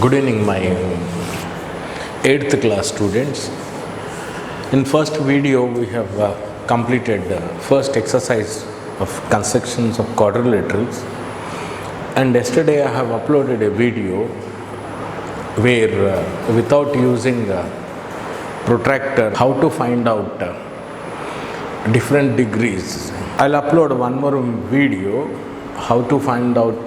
Good evening, my 8th class students. In first video, we have completed first exercise of constructions of quadrilaterals, and yesterday I have uploaded a video where without using protractor, how to find out different degrees. I'll upload one more video how to find out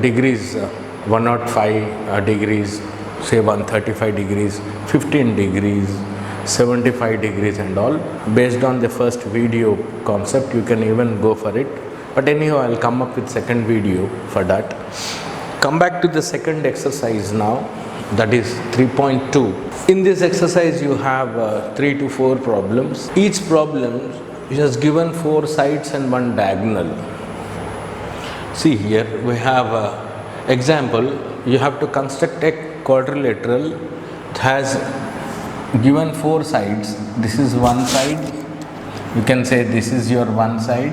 degrees, 105 degrees, say 135 degrees, 15 degrees, 75 degrees and all. Based on the first video concept, you can even go for it. But anyhow, I'll come up with second video for that. Come back to the second exercise now, that is 3.2. In this exercise, you have 3 to 4 problems. Each problem is given 4 sides and 1 diagonal. See here, we have example, you have to construct a quadrilateral. It has given 4 sides. This is one side. You can say this is your one side.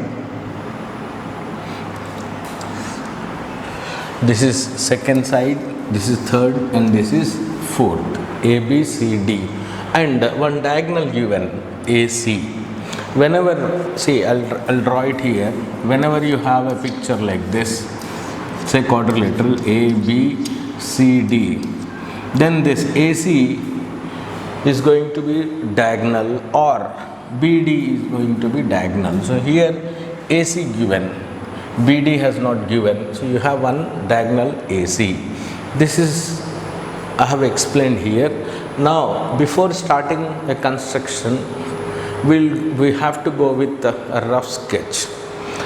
This is second side. This is third, and this is fourth. A, B, C, D, and one diagonal given, AC. Whenever, see, I'll draw it here. Whenever you have a picture like this, say quadrilateral A, B, C, D, then this AC is going to be diagonal or BD is going to be diagonal. So here AC given, BD has not given, so you have one diagonal AC. This is I have explained here. Now before starting a construction, we have to go with a rough sketch.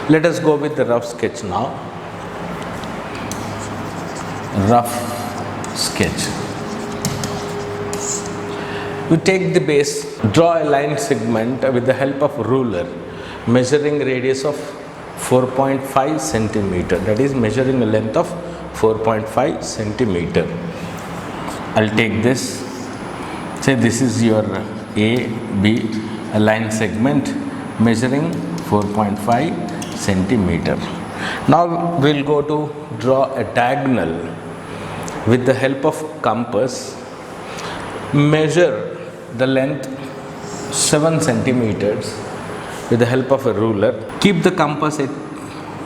Let us go with the rough sketch now. Rough sketch. You take the base, draw a line segment with the help of ruler, measuring radius of 4.5 centimeter. That is measuring a length of 4.5 centimeter. I'll take this. Say this is your A, B, a line segment measuring 4.5 centimeter. Now we'll go to draw a diagonal. With the help of compass, measure the length 7 centimeters with the help of a ruler. Keep the compass at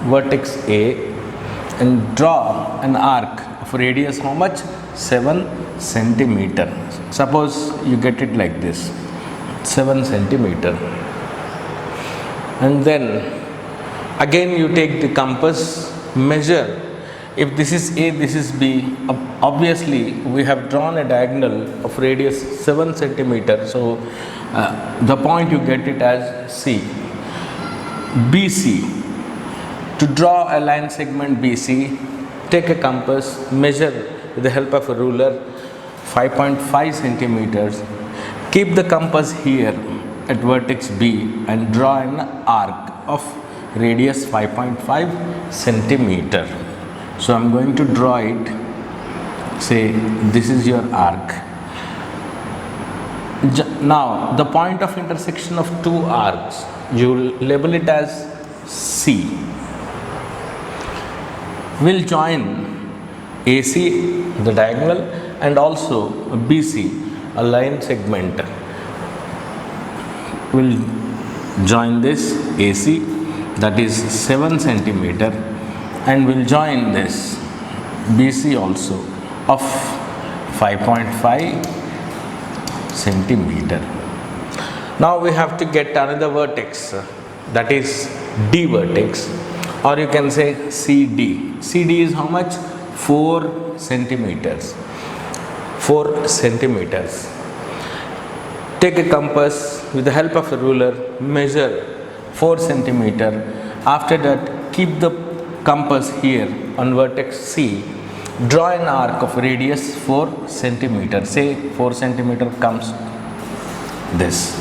vertex A and draw an arc of radius how much? 7 centimeter. Suppose you get it like this, 7 centimeter. And then again you take the compass, measure. If this is A, this is B, obviously we have drawn a diagonal of radius 7 centimeter. So the point you get it as C. BC. To draw a line segment BC, take a compass, measure with the help of a ruler 5.5 centimeters. Keep the compass here at vertex B and draw an arc of radius 5.5 centimeter. So I'm going to draw it. Say this is your arc. Now the point of intersection of 2 arcs, you will label it as C. We'll join AC, the diagonal, and also BC, a line segment. We'll join this AC, that is 7 centimeter, and we'll join this BC also of 5.5 centimeter. Now we have to get another vertex, that is D vertex, or you can say CD. CD is how much? 4 centimeters. 4 centimeters. Take a compass with the help of a ruler, measure 4 centimeter. After that, keep the compass here on vertex C. Draw an arc of radius 4 centimeter. Say 4 centimeter comes this.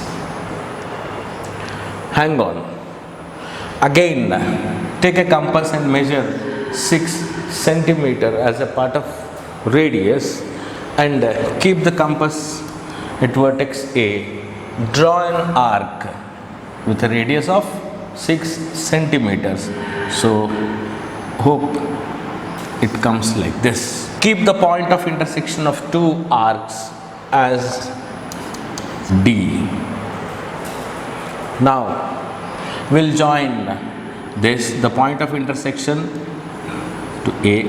Hang on. Again, take a compass and measure 6 centimeter as a part of radius and keep the compass at vertex A. Draw an arc with a radius of 6 centimeters. So hope it comes like this. Keep the point of intersection of two arcs as D. Now we'll join this, the point of intersection to A.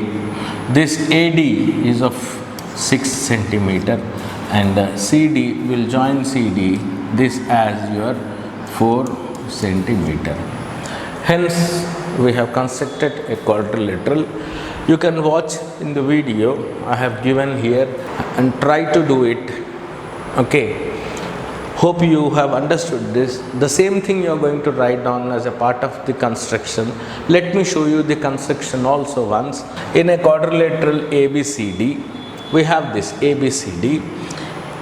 This AD is of 6 centimeter and CD will join CD this as your 4 centimeter. Hence we have constructed a quadrilateral. You can watch in the video I have given here and try to do it. Okay. Hope you have understood this. The same thing you are going to write down as a part of the construction. Let me show you the construction also once. In a quadrilateral ABCD, we have this ABCD.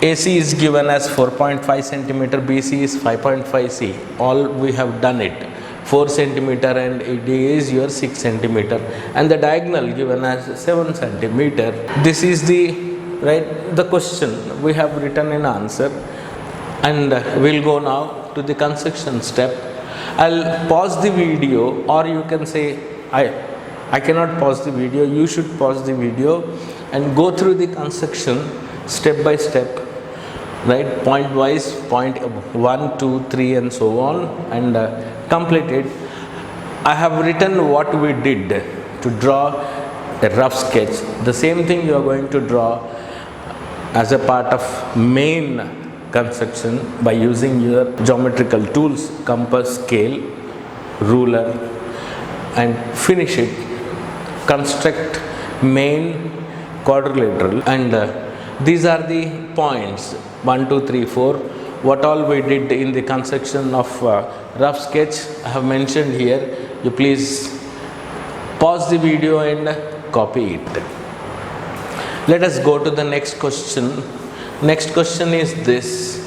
AC is given as 4.5 centimeter, BC is 5.5 C. All we have done it. 4 centimeter and AD is your 6 centimeter. And the diagonal given as 7 centimeter. This is the question we have written in answer. And we'll go now to the construction step. I'll pause the video, or you can say I cannot pause the video. You should pause the video and go through the construction step by step, right? Point wise, point 1, 2, 3 and so on, and complete it. I have written what we did to draw a rough sketch. The same thing you are going to draw as a part of main construction by using your geometrical tools, compass, scale, ruler, and finish it. Construct main quadrilateral, and these are the points 1, 2, 3, 4. What all we did in the construction of rough sketch I have mentioned here. You please pause the video and copy it. Let us go to the next question. Next question is this.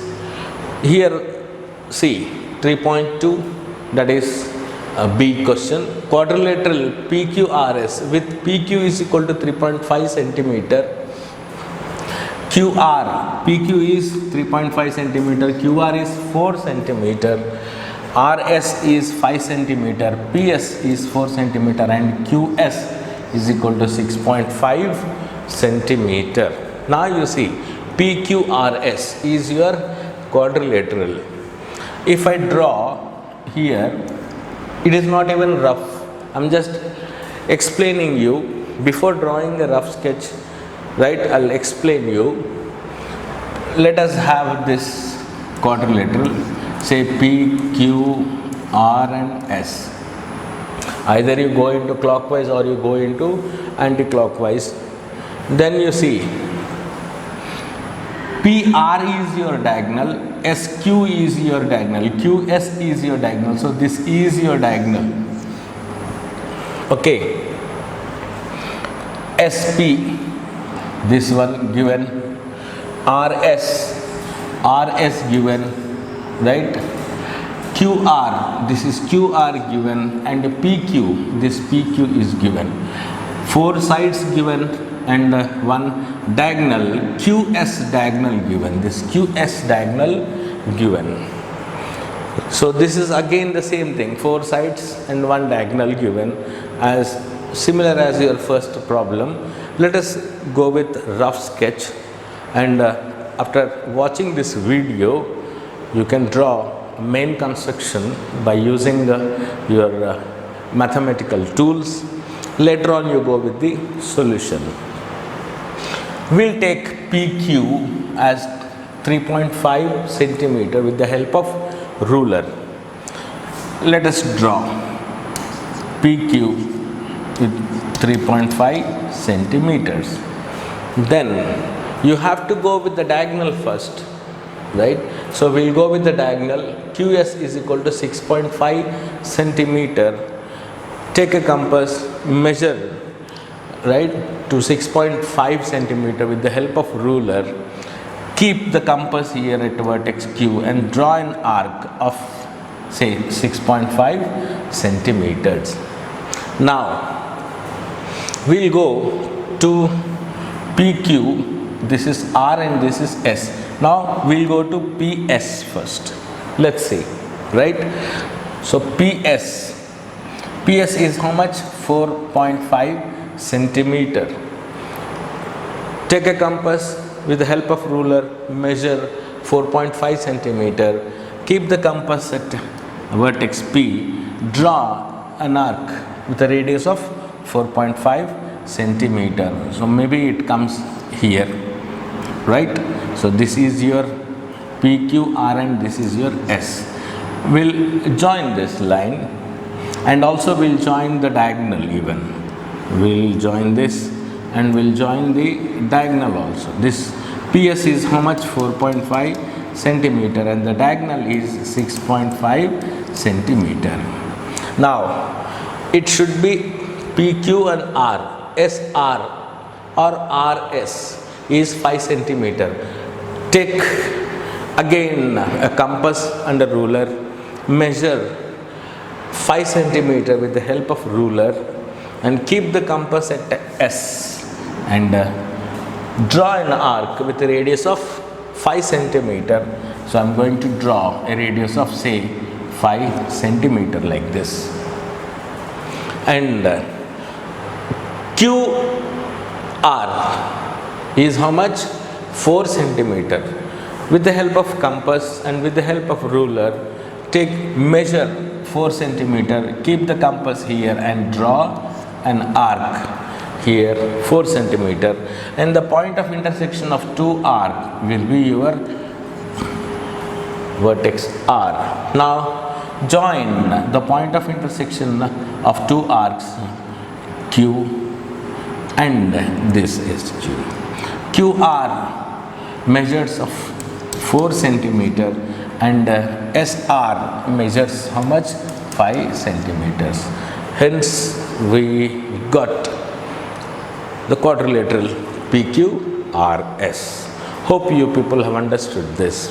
Here see 3.2, that is a B question. Quadrilateral PQRS with PQ is equal to 3.5 centimeter. QR, PQ is 3.5 centimeter, QR is 4 centimeter, RS is 5 centimeter, PS is 4 centimeter and QS is equal to 6.5 centimeter. Now you see PQRS is your quadrilateral. If I draw here, it is not even rough. I'm just explaining you before drawing a rough sketch, right? I'll explain you. Let us have this quadrilateral, say P, Q, R and S. Either you go into clockwise or you go into anti-clockwise. Then you see PR is your diagonal, SQ is your diagonal, QS is your diagonal. So this is your diagonal. Okay. SP, this one given, RS given, right? QR, this is QR given, and PQ, this PQ is given. 4 sides given and one diagonal, QS diagonal given, this QS diagonal given. So this is again the same thing, 4 sides and one diagonal given, as similar as your first problem. Let us go with rough sketch, and after watching this video you can draw main construction by using your mathematical tools. Later on you go with the solution. We'll take PQ as 3.5 centimeter with the help of ruler. Let us draw PQ with 3.5 centimeters. Then you have to go with the diagonal first, right? So we'll go with the diagonal. QS is equal to 6.5 centimeter. Take a compass, measure, right, to 6.5 centimeter with the help of ruler. Keep the compass here at vertex Q and draw an arc of say 6.5 centimeters. Now we'll go to PQ. This is R and this is S. Now we'll go to PS first. Let's see, right? So PS is how much? 4.5 centimeter. Take a compass with the help of ruler, measure 4.5 centimeter, keep the compass at vertex P, draw an arc with a radius of 4.5 centimeter. So maybe it comes here, right? So this is your PQR and this is your S. We'll join this line and also we'll join the diagonal even. We'll join this and we'll join the diagonal also. This PS is how much? 4.5 centimeter and the diagonal is 6.5 centimeter. Now it should be PQ and R. SR or RS is 5 centimeter. Take again a compass and a ruler, measure 5 centimeter with the help of ruler and keep the compass at S and draw an arc with a radius of 5 centimeter. So I am going to draw a radius of say 5 centimeter like this, and QR is how much? 4 centimeter. With the help of compass and with the help of ruler, take measure 4 centimeter, keep the compass here and draw an arc here 4 centimeter, and the point of intersection of two arcs will be your vertex R. Now join the point of intersection of two arcs Q and this is Q. QR measures of 4 centimeter and SR measures how much? 5 centimeters. Hence we got the quadrilateral PQRS. Hope you people have understood this.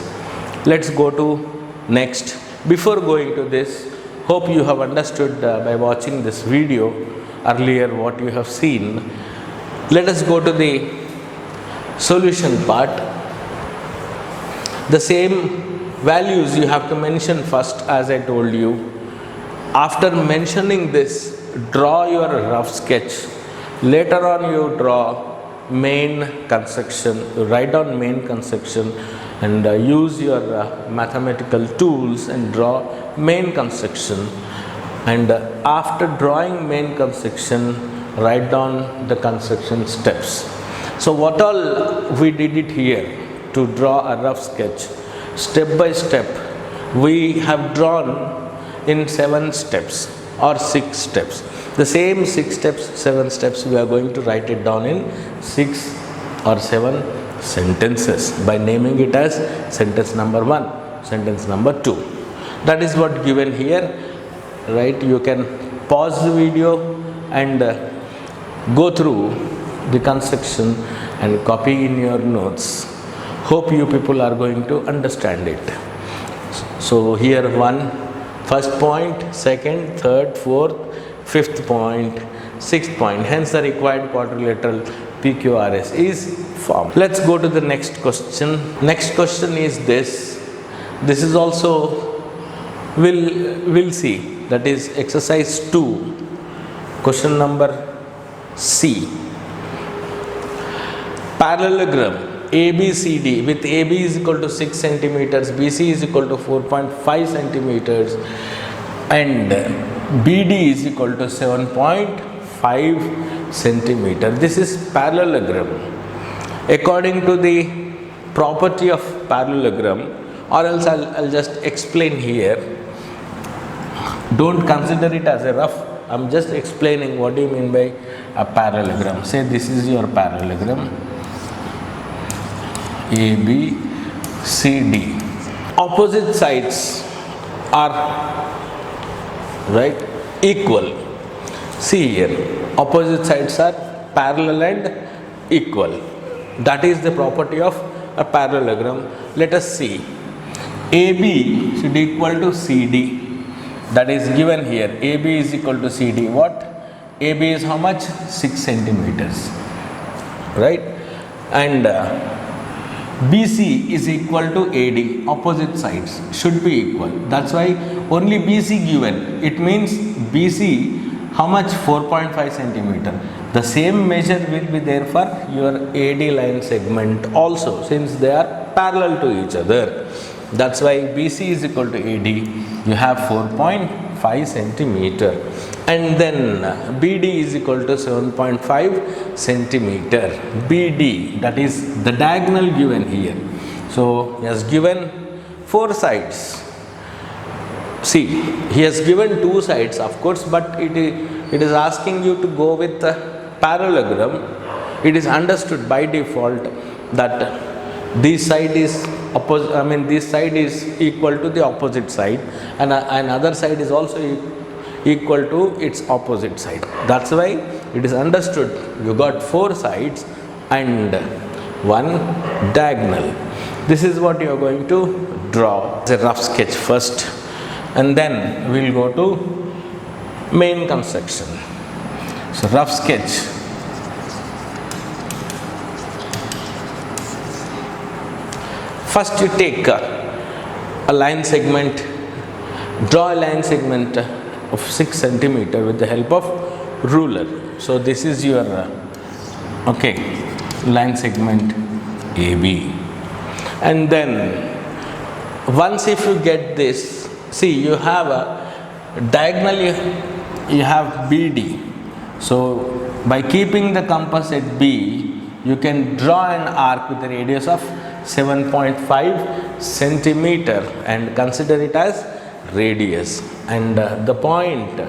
Let's go to next. Before going to this, hope you have understood by watching this video earlier what you have seen. Let us go to the solution part. The same values you have to mention first, as I told you. After mentioning this, draw your rough sketch. Later on you draw main construction, write down main construction and use your mathematical tools and draw main construction, and after drawing main construction, write down the construction steps. So what all we did it here to draw a rough sketch, step by step we have drawn in 7 steps or 6 steps. The same 6 steps, 7 steps we are going to write it down in 6 or 7 sentences by naming it as sentence number 1, sentence number 2. That is what given here, right? You can pause the video and go through the construction and copy in your notes. Hope you people are going to understand it. So here first point, second, third, fourth, fifth point, sixth point. Hence the required quadrilateral PQRS is formed. Let's go to the next question. Next question is this. This is also we'll see. That is exercise 2, question number C. Parallelogram ABCD with AB is equal to 6 centimeters, BC is equal to 4.5 centimeters and BD is equal to 7.5 centimeter. This is parallelogram. According to the property of parallelogram, or else I'll just explain here. Don't consider it as a rough. I'm just explaining what do you mean by a parallelogram. Say this is your parallelogram ABCD. Opposite sides are right equal. See here, opposite sides are parallel and equal. That is the property of a parallelogram. Let us see. AB should equal to CD. That is given here. AB is equal to CD. What? AB is how much? 6 centimeters. Right? And BC is equal to AD. Opposite sides should be equal. That's why only BC given. It means BC how much? 4.5 centimeter. The same measure will be there for your AD line segment also, since they are parallel to each other. That's why BC is equal to AD. You have 4.5 centimeter, and then BD is equal to 7.5 centimeter. BD, that is the diagonal given here. So he has given 4 sides. See, he has given 2 sides, of course, but it is asking you to go with the parallelogram. It is understood by default that this side is this side is equal to the opposite side, and another side is also equal to its opposite side. That's why it is understood you got 4 sides and 1 diagonal. This is what you are going to draw. It's a rough sketch first, and then we'll go to main construction. So rough sketch. First you take a line segment, draw a line segment of 6 centimeter with the help of ruler. So this is your line segment AB. And then once if you get this, see, you have a diagonal, you have BD. So by keeping the compass at B, you can draw an arc with a radius of 7.5 centimeter and consider it as radius, and the point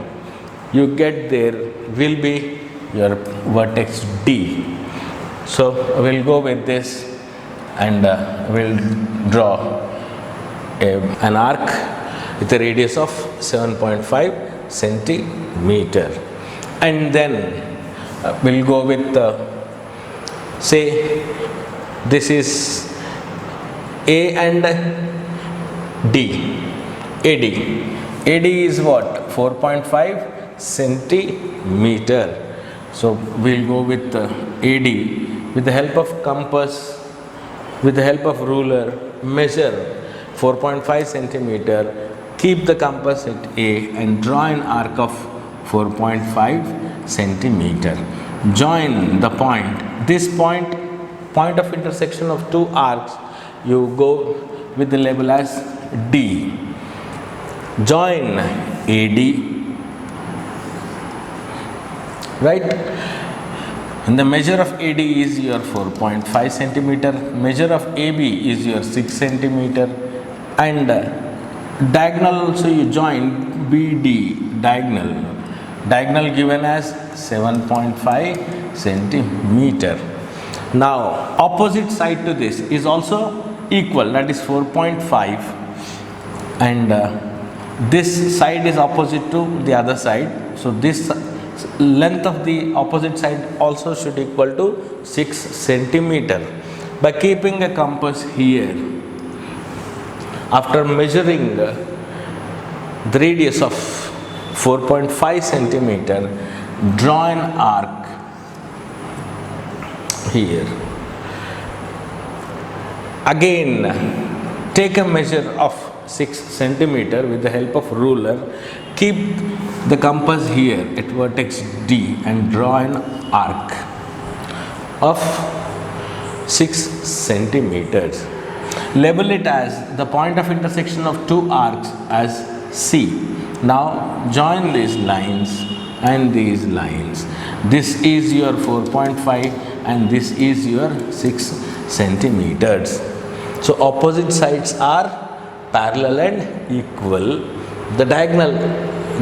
you get there will be your vertex D. So we'll go with this, and we'll draw an arc with a radius of 7.5 centimeter, and then we'll go with say this is A and D. AD is what? 4.5 centimeter. So we'll go with AD with the help of compass, with the help of ruler, measure 4.5 centimeter, keep the compass at A and draw an arc of 4.5 centimeter. Join the point. This point of intersection of 2 arcs, you go with the label as D. Join AD, right? And the measure of AD is your 4.5 centimeter, measure of AB is your 6 centimeter, and diagonal also you join BD, diagonal given as 7.5 centimeter. Now opposite side to this is also equal, that is 4.5, and this side is opposite to the other side. So this length of the opposite side also should equal to 6 centimeter. By keeping a compass here, after measuring the radius of 4.5 centimeter, draw an arc here. Again take a measure of 6 centimeter with the help of ruler, keep the compass here at vertex D and draw an arc of 6 centimeters. Label it as the point of intersection of 2 arcs as C. Now join these lines and these lines. This is your 4.5 and this is your 6 centimeters. So opposite sides are parallel and equal. The diagonal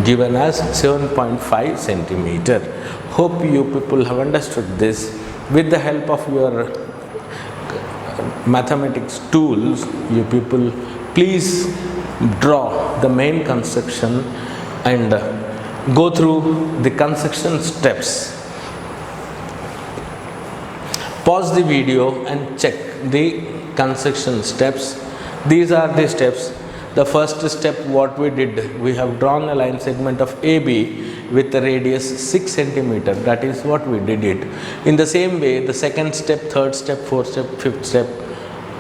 given as 7.5 centimeter. Hope you people have understood this. With the help of your mathematics tools, you people please draw the main construction and go through the construction steps. Pause the video and check the construction steps. These are the steps. The first step, what we did, we have drawn a line segment of AB with a radius 6 centimeter. That is what we did it. In the same way, the second step, third step, fourth step, fifth step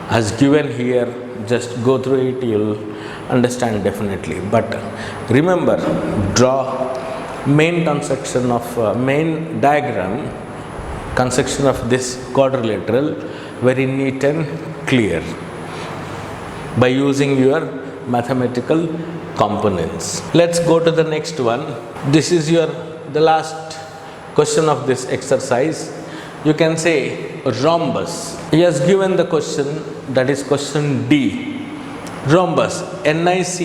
as given here. Just go through it, you'll understand definitely. But remember, draw main construction of main diagram, construction of this quadrilateral very neat and clear by using your mathematical components. Let's go to the next one. This is the last question of this exercise. You can say rhombus. He has given the question, that is question D. Rhombus NICE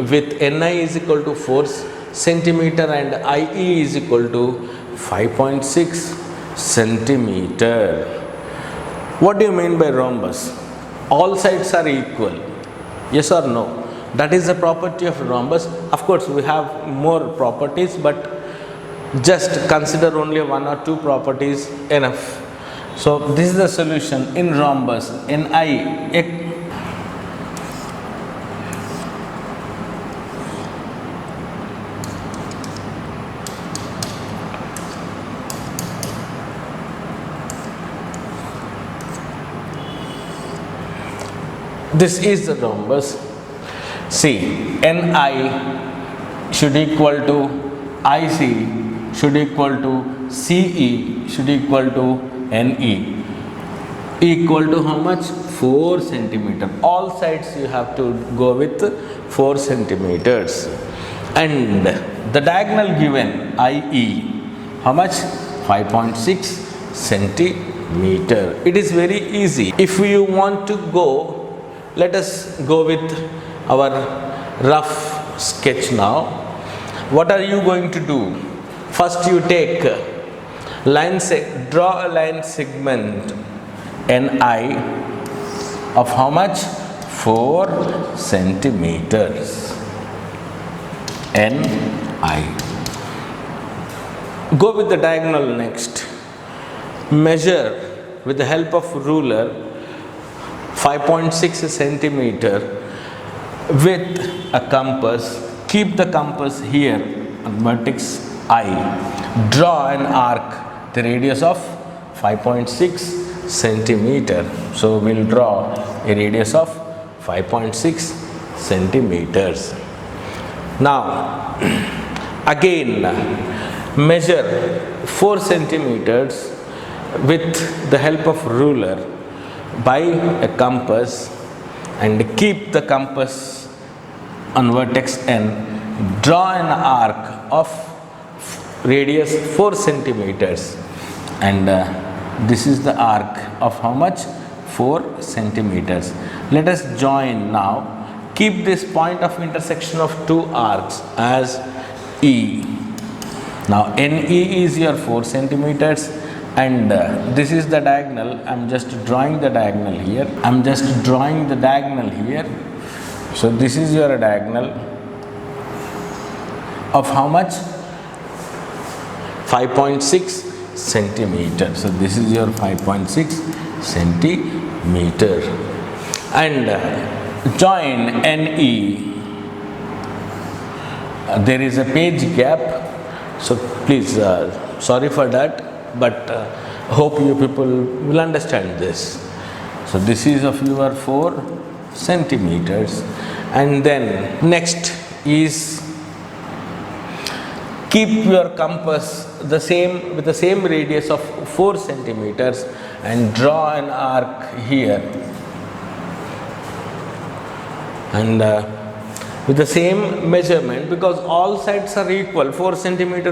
with NI is equal to 4 centimeter and IE is equal to 5.6 centimeter. What do you mean by rhombus? All sides are equal. Yes or no? That is the property of rhombus. Of course, we have more properties, but just consider only one or two properties enough. So this is the solution in rhombus. NI. This is the rhombus. See, Ni should equal to IC should equal to CE should equal to NE, equal to how much? 4 centimeter. All sides you have to go with 4 centimeters. And the diagonal given IE, how much? 5.6 centimeter. It is very easy. If you want to go, let us go with our rough sketch now. What are you going to do? First you take draw a line segment NI of how much? 4 centimeters. NI. Go with the diagonal next. Measure with the help of ruler 5.6 centimeter with a compass. Keep the compass here on vertex I. Draw an arc, the radius of 5.6 centimeter. So we'll draw a radius of 5.6 centimeters. Now again measure 4 centimeters with the help of ruler by a compass and keep the compass on vertex N. Draw an arc of radius 4 centimeters and this is the arc of how much? 4 centimeters. Let us join now. Keep this point of intersection of two arcs as E. Now NE is your 4 centimeters and this is the diagonal. I am just drawing the diagonal here. So this is your diagonal of how much? 5.6 centimeter. So this is your 5.6 centimeter and join NE. There is a page gap, so please sorry for that, but hope you people will understand this. So this is of your 4 centimeters and then next is keep your compass with the same radius of 4 centimeters and draw an arc here and with the same measurement, because all sides are equal, 4 centimeter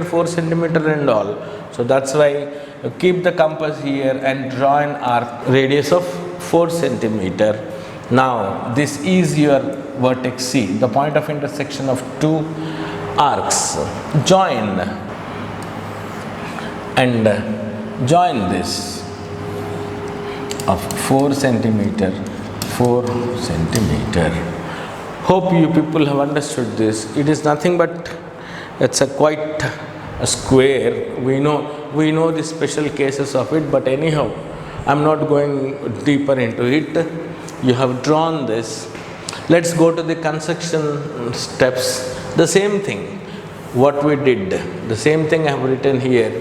and all. So that's why keep the compass here and draw an arc radius of 4 centimeter. Now this is your vertex C, the point of intersection of two arcs. Join and join this of 4 centimeter. Hope you people have understood this. It is nothing but it's quite a square. We know the special cases of it, but anyhow, I'm not going deeper into it. You have drawn this. Let's go to the construction steps. The same thing what we did, the same thing I have written here.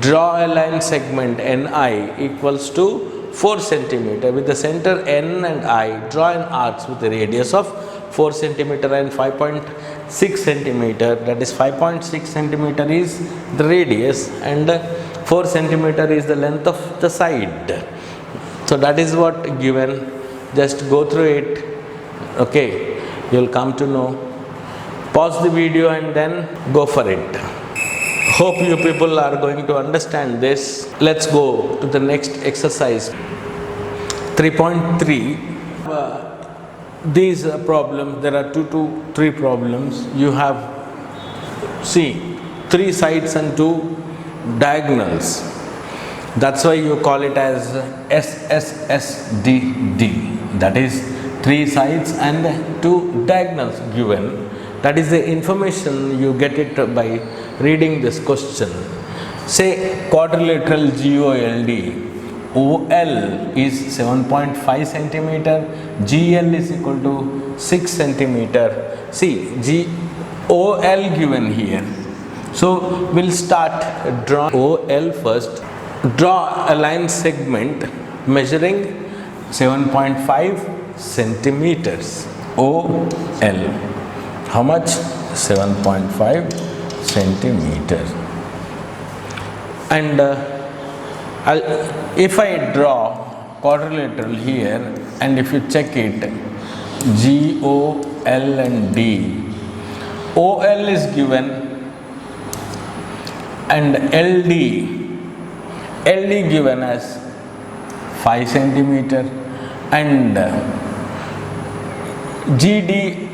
Draw a line segment NI equals to 4 centimeter with the center N and I. Draw an arc with a radius of 4 centimeter and 5.6 6 centimeter, that is 5.6 centimeter is the radius, and 4 centimeter is the length of the side. So that is what given. Just go through it. Okay, you'll come to know. Pause the video and then go for it. Hope you people are going to understand this. Let's go to the next exercise. 3.3. These problems, there are 2 to 3 problems. You have, see, 3 sides and 2 diagonals. That's why you call it as SSSDD. That is 3 sides and 2 diagonals given. That is the information you get it by reading this question. Say quadrilateral GOLD. OL is 7.5 centimeter, GL is equal to 6 centimeter. See, OL given here. So we'll start draw OL first. Draw a line segment measuring 7.5 centimeters. OL. How much? 7.5 centimeters. And if I draw quadrilateral here, and if you check it, G, O, L and D, OL is given, and LD given as 5 centimeter, and GD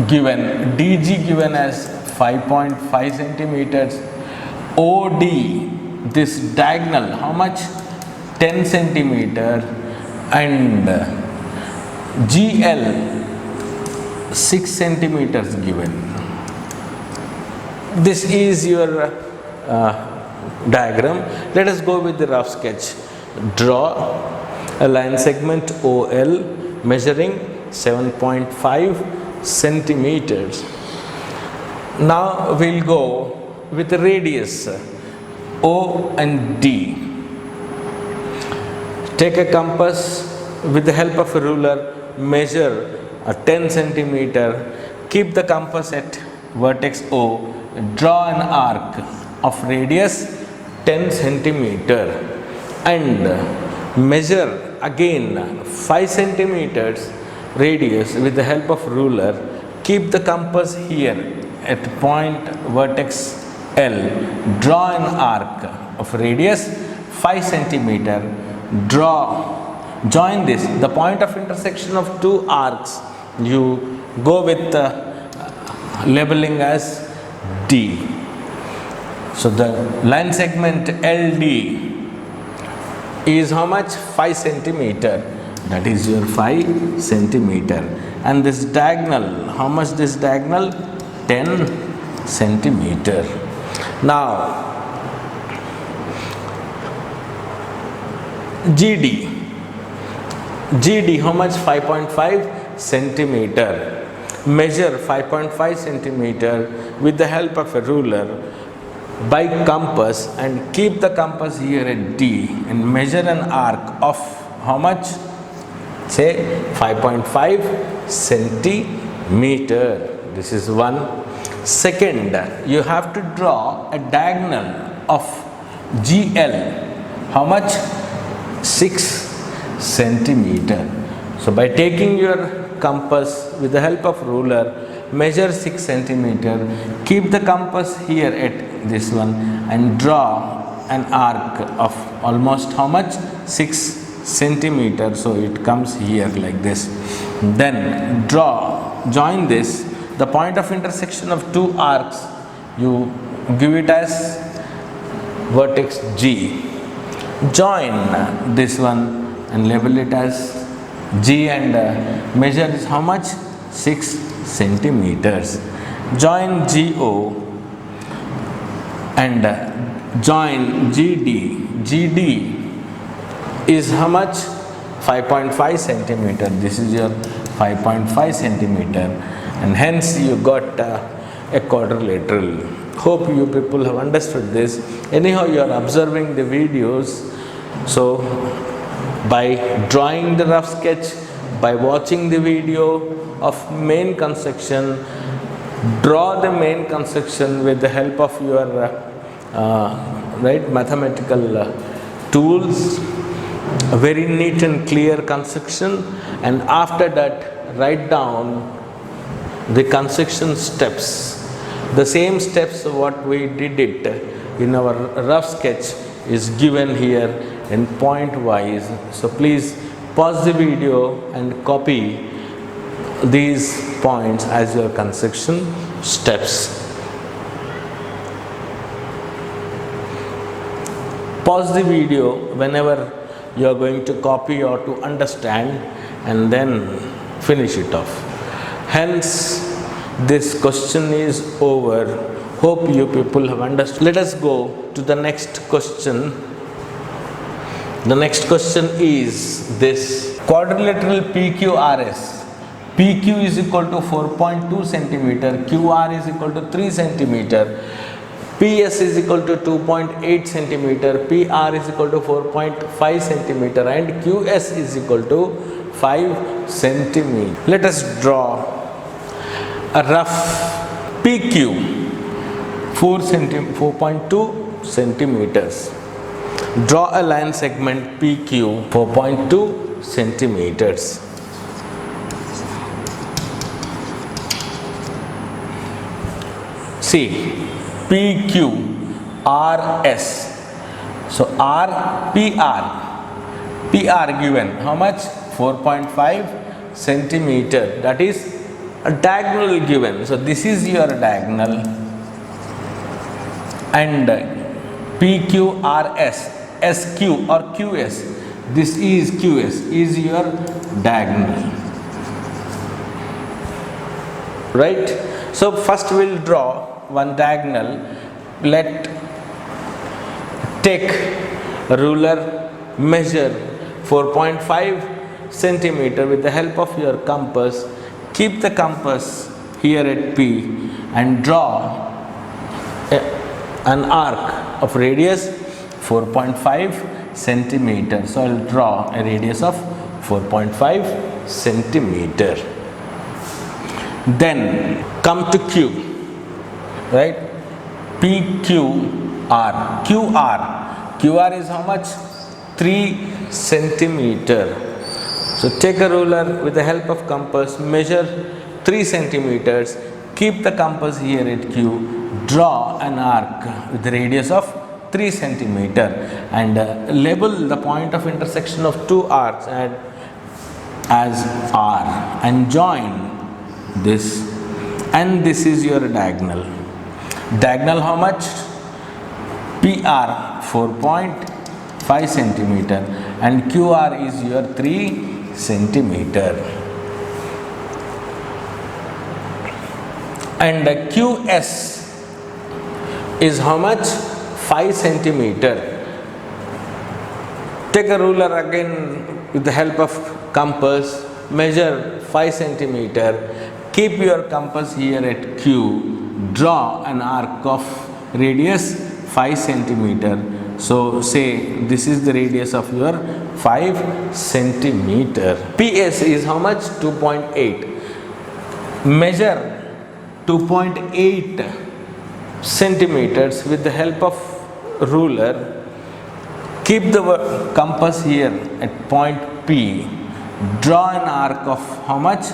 given, DG given as 5.5 centimeters, OD, this diagonal, how much? 10 centimeter, and GL 6 centimeters given. This is your diagram. Let us go with the rough sketch. Draw a line segment OL measuring 7.5 centimeters. Now we'll go with the radius O and D. Take a compass, with the help of a ruler, measure a 10 centimeter, keep the compass at vertex O, draw an arc of radius 10 centimeter and measure again 5 centimeters radius with the help of ruler, keep the compass here at point vertex L, draw an arc of radius 5 centimeter, join this, the point of intersection of 2 arcs, you go with labeling as D. So the line segment LD is how much? 5 centimeter, that is your 5 centimeter, and this diagonal, how much this diagonal? 10 centimeter. Now GD, how much? 5.5 centimeter. Measure 5.5 centimeter with the help of a ruler by compass and keep the compass here at D and measure an arc of how much? Say 5.5 centimeter. This is one. Second, you have to draw a diagonal of GL. How much? 6 centimeter. So by taking your compass with the help of ruler, measure 6 centimeter, keep the compass here at this one and draw an arc of almost how much? 6 centimeter. So it comes here like this. Then join this, the point of intersection of 2 arcs, you give it as vertex G. Join this one and label it as G and measure is how much? 6 centimeters. Join GO and join GD. GD is how much? 5.5 centimeter. This is your 5.5 centimeter, and hence you got a quadrilateral. Hope you people have understood this. Anyhow, you are observing the videos, so by drawing the rough sketch, by watching the video of main construction, Draw the main construction with the help of your right mathematical tools. A very neat and clear construction, and after that write down the construction steps. The same steps what we did it in our rough sketch is given here in point wise. So please pause the video and copy these points as your construction steps. Pause the video whenever you are going to copy or to understand, and then finish it off. Hence, this question is over. Hope you people have understood. Let us go to the next question. The next question is this: quadrilateral PQRS. PQ is equal to 4.2 centimeter, QR is equal to 3 centimeter, PS is equal to 2.8 centimeter, PR is equal to 4.5 centimeter, and QS is equal to 5 centimeter. Let us draw a rough PQ 4.2 centimeters. Draw a line segment PQ 4.2 centimeters. See, PQRS. So PR given how much? 4.5 centimeter. That is a diagonal given. So this is your diagonal, and PQRS, SQ or QS, this is QS, is your diagonal, right? So first we'll draw one diagonal. Take a ruler, measure 4.5 centimeter with the help of your compass. Keep the compass here at P and draw an arc of radius 4.5 centimeter. So I'll draw a radius of 4.5 centimeter. Then come to Q, right? PQR. QR is how much? 3 centimeter. So take a ruler with the help of compass, measure 3 centimeters, keep the compass here at Q, draw an arc with the radius of 3 centimeter, and label the point of intersection of two arcs as R, and join this, and this is your diagonal. Diagonal how much? PR 4.5 centimeter and QR is your 3 centimeter. And QS is how much? 5 centimeter. Take a ruler again with the help of compass, measure 5 centimeter, keep your compass here at Q, draw an arc of radius 5 centimeter. So say this is the radius of your 5 centimeter. PS is how much? 2.8. Measure 2.8 centimeters with the help of ruler. Keep the compass here at point P. Draw an arc of how much?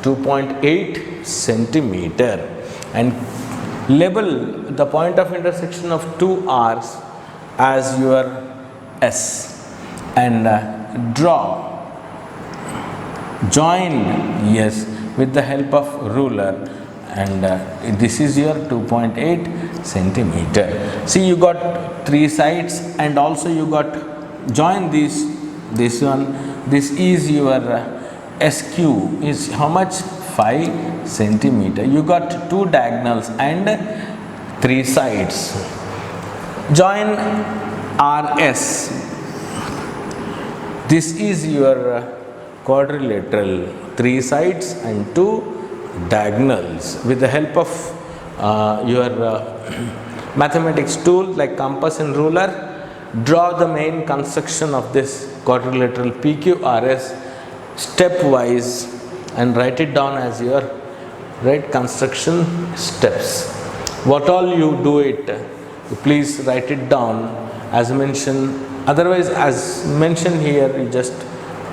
2.8 centimeter, and label the point of intersection of two arcs as your S, and join yes with the help of ruler, and this is your 2.8 centimeter. See, you got 3 sides, and also you got join this one. This is your SQ is how much? 5 centimeter. You got 2 diagonals and 3 sides. Join RS. This is your quadrilateral, 3 sides and 2 diagonals. With the help of your mathematics tool like compass and ruler, draw the main construction of this quadrilateral PQRS stepwise and write it down as your right? Construction steps. What all you do it, please write it down as mentioned. Otherwise, as mentioned here, you just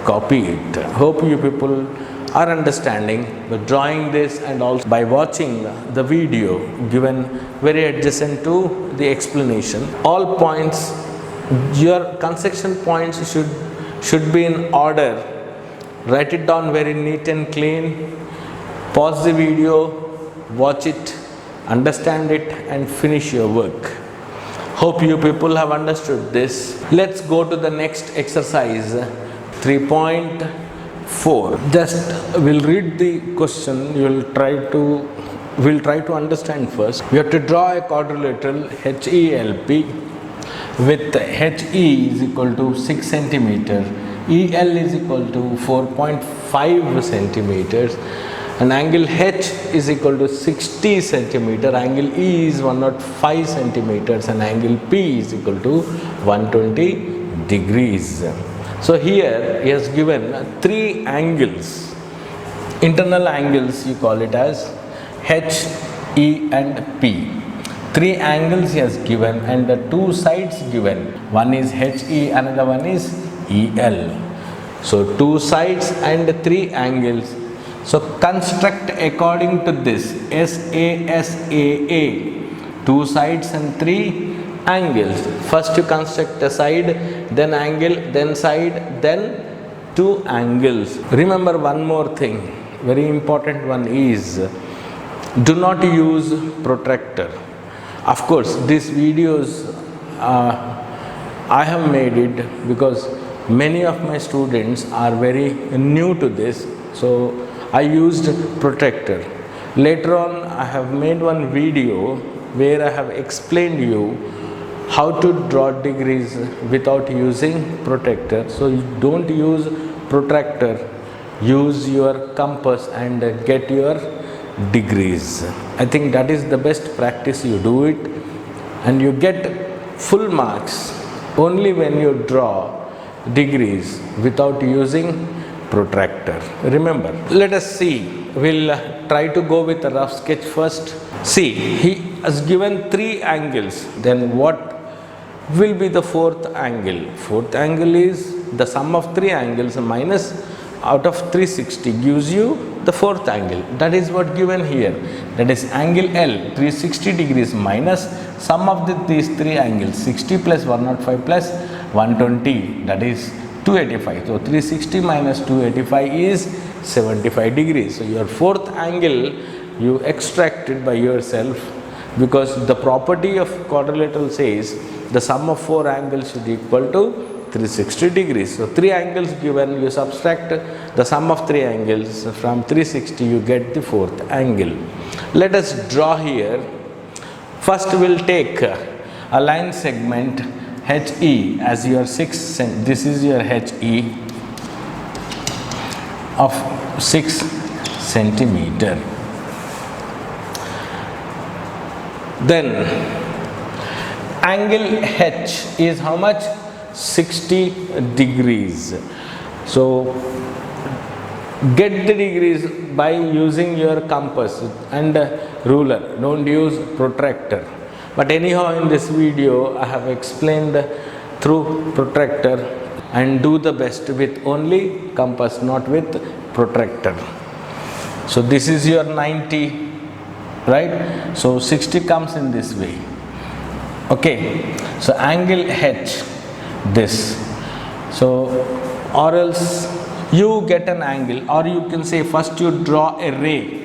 copy it. Hope you people are understanding by drawing this, and also by watching the video given very adjacent to the explanation. All points, your construction points should be in order. Write it down very neat and clean. Pause the video, watch it, understand it, and finish your work. Hope you people have understood this. Let's go to the next exercise, 3.4. Just we'll read the question. We'll try to understand first. We have to draw a quadrilateral HELP with HE is equal to 6 centimeter, EL is equal to 4.5 centimeters, and angle H is equal to 60 centimeter, angle E is 105 centimeters, and angle P is equal to 120 degrees. So here he has given three angles, internal angles you call it as H, E and P. Three angles he has given and the two sides given. One is HE, another one is EL. So two sides and three angles. So construct according to this SASAA, two sides and three angles. First you construct a side, then angle, then side, then two angles. Remember one more thing, very important one is, do not use protractor. Of course, these videos I have made it because many of my students are very new to this, so I used protractor. Later on, I have made one video where I have explained you how to draw degrees without using protractor. So you don't use protractor, use your compass and get your degrees. I think that is the best practice. You do it and you get full marks only when you draw degrees without using protractor. Remember, let us see. We'll try to go with a rough sketch first. See, he has given three angles. Then what will be the fourth angle? Fourth angle is the sum of three angles minus out of 360 gives you the fourth angle. That is what given here. That is angle L, 360 degrees minus sum of these three angles, 60 plus 105 plus 120, that is 285. So 360 minus 285 is 75 degrees. So your fourth angle you extracted by yourself, because the property of quadrilateral says the sum of four angles should equal to 360 degrees. So three angles given, you subtract the sum of three angles from 360, you get the fourth angle. Let us draw here. First we will take a line segment HE as your 6 cm. This is your HE of 6 centimeter. Then angle H is how much? 60 degrees. So get the degrees by using your compass and ruler. Don't use protractor. But anyhow, in this video I have explained through protractor, and do the best with only compass, not with protractor. So this is your 90, right? So 60 comes in this way. Okay, so angle H, this. So or else you get an angle, or you can say first you draw a ray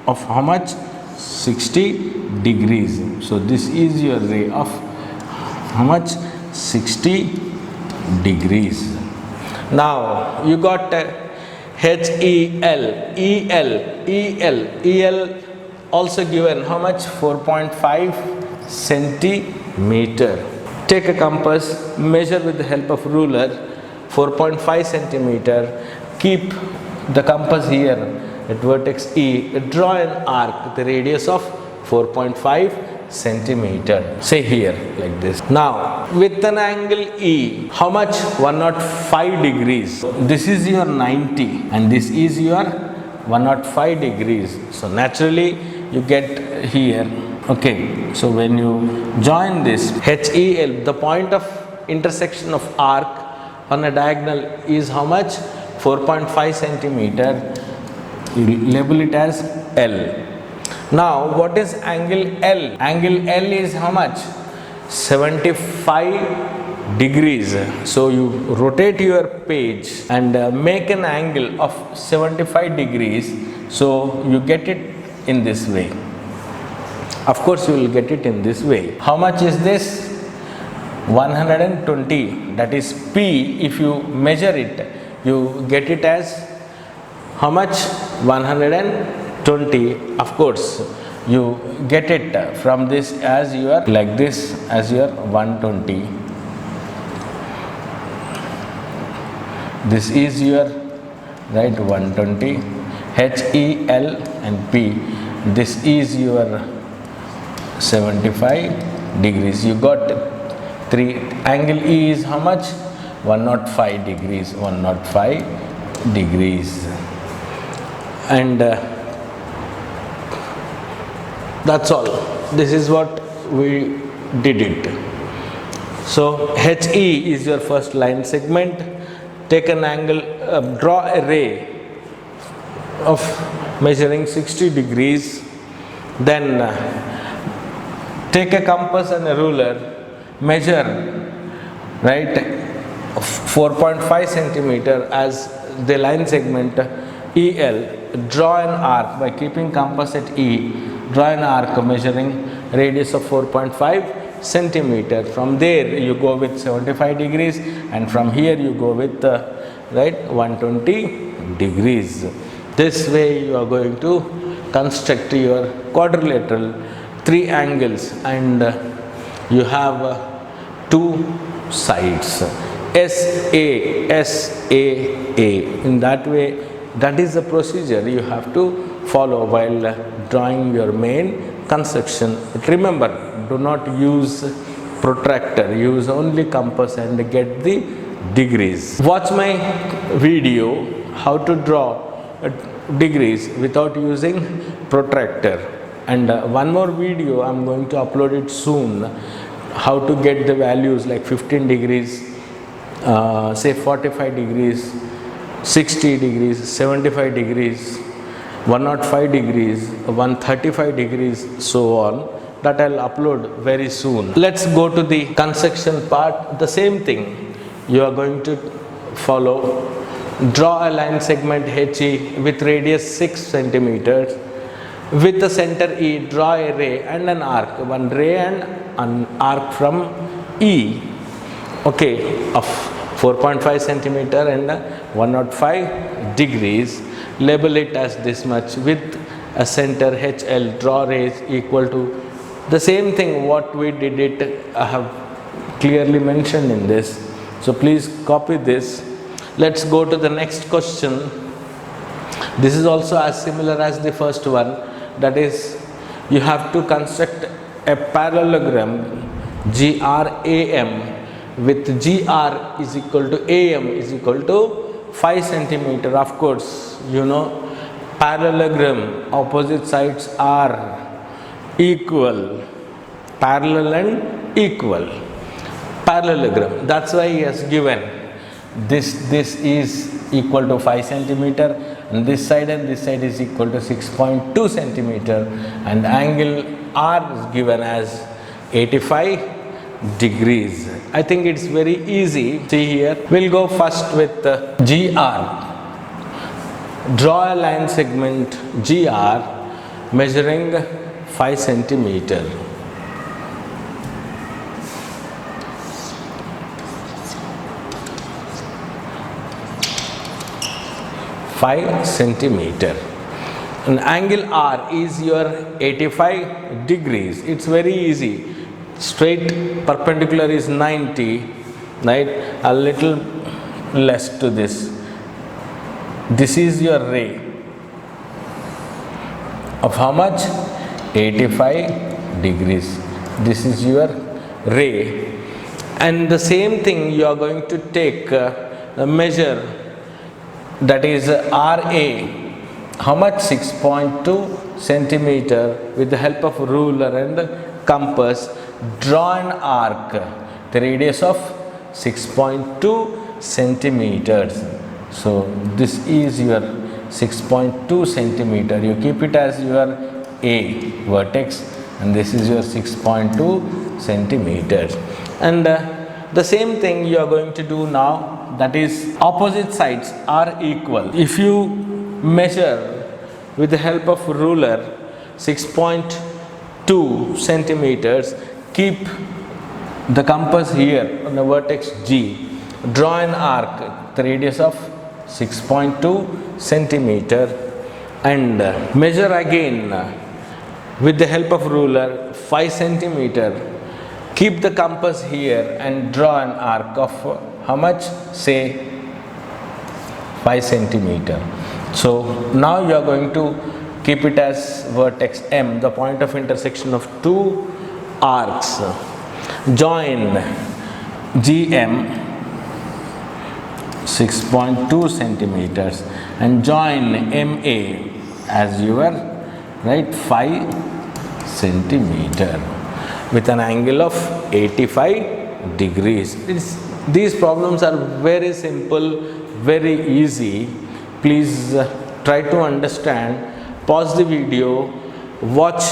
of how much? 60 degrees. So this is your ray of how much? 60 degrees. Now you got EL also given how much? 4.5 centimeter. Take a compass, measure with the help of ruler 4.5 centimeter. Keep the compass here at vertex E. Draw an arc with a radius of 4.5 centimeter. Say here like this. Now with an angle E, how much? 105 degrees. This is your 90 and this is your 105 degrees. So naturally you get here. Okay, so when you join this HEL, the point of intersection of arc on a diagonal is how much? 4.5 centimeter. You label it as L. Now what is angle L? Angle L is how much? 75 degrees. So you rotate your page and make an angle of 75 degrees. So you get it in this way. Of course you will get it in this way. How much is this? 120. That is P. If you measure it, you get it as how much? 120. Of course you get it from this as your, like this, as your 120. This is your, right, 120. HEL and P. This is your 75 degrees. You got 3. Angle E is how much? 105 degrees. 105 degrees. And that's all. This is what we did it. So HE is your first line segment. Take an angle, draw a ray of measuring 60 degrees. Then take a compass and a ruler, measure, right, 4.5 centimeter as the line segment EL. Draw an arc by keeping compass at E. Draw an arc measuring radius of 4.5 centimeter. From there you go with 75 degrees, and from here you go with right, 120 degrees. This way you are going to construct your quadrilateral 3 angles, and you have 2 sides, SAA. In that way, that is the procedure you have to follow while drawing your main construction. But remember, do not use protractor, use only compass and get the degrees. Watch my video how to draw degrees without using protractor, and one more video I am going to upload it soon, how to get the values like 15 degrees, say 45 degrees, 60 degrees, 75 degrees, 105 degrees, 135 degrees, so on. That I'll upload very soon. Let's go to the construction part. The same thing you are going to follow. Draw a line segment HE with radius 6 centimeters. With the center E, draw a ray and an arc. One ray and an arc from E, okay, of 4.5 centimeter and 105 degrees. Label it as this much. With a center HL, draw rays equal to the same thing what we did it. I have clearly mentioned in this. So please copy this. Let's go to the next question. This is also as similar as the first one. That is, you have to construct a parallelogram GRAM with GR is equal to AM is equal to 5 centimeter. Of course, you know, parallelogram, opposite sides are equal, parallel and equal. Parallelogram, that's why he has given this is equal to 5 centimeter, and this side is equal to 6.2 centimeter, and angle R is given as 85 degrees. I think it's very easy. See here, we'll go first with GR. Draw a line segment GR measuring 5 centimeter. And angle R is your 85 degrees. It's very easy. Straight perpendicular is 90, right? A little less to this. This is your ray of how much? 85 degrees. This is your ray. And the same thing you are going to take the measure, that is RA, how much? 6.2 centimeter. With the help of ruler and compass, draw an arc, the radius of 6.2 centimeters. So this is your 6.2 centimeter. You keep it as your A vertex, and this is your 6.2 centimeters. And the same thing you are going to do now, that is opposite sides are equal. If you measure with the help of ruler 6.2 centimeters, keep the compass here on the vertex G, draw an arc, the radius of 6.2 centimeter, and measure again with the help of ruler 5 centimeter. Keep the compass here and draw an arc of how much? Say 5 centimeter. So now you are going to keep it as vertex M, the point of intersection of two arcs. Join GM 6.2 centimeters and join MA as your 5 centimeter with an angle of 85 degrees. These problems are very simple, very easy. Please try to understand, pause the video, watch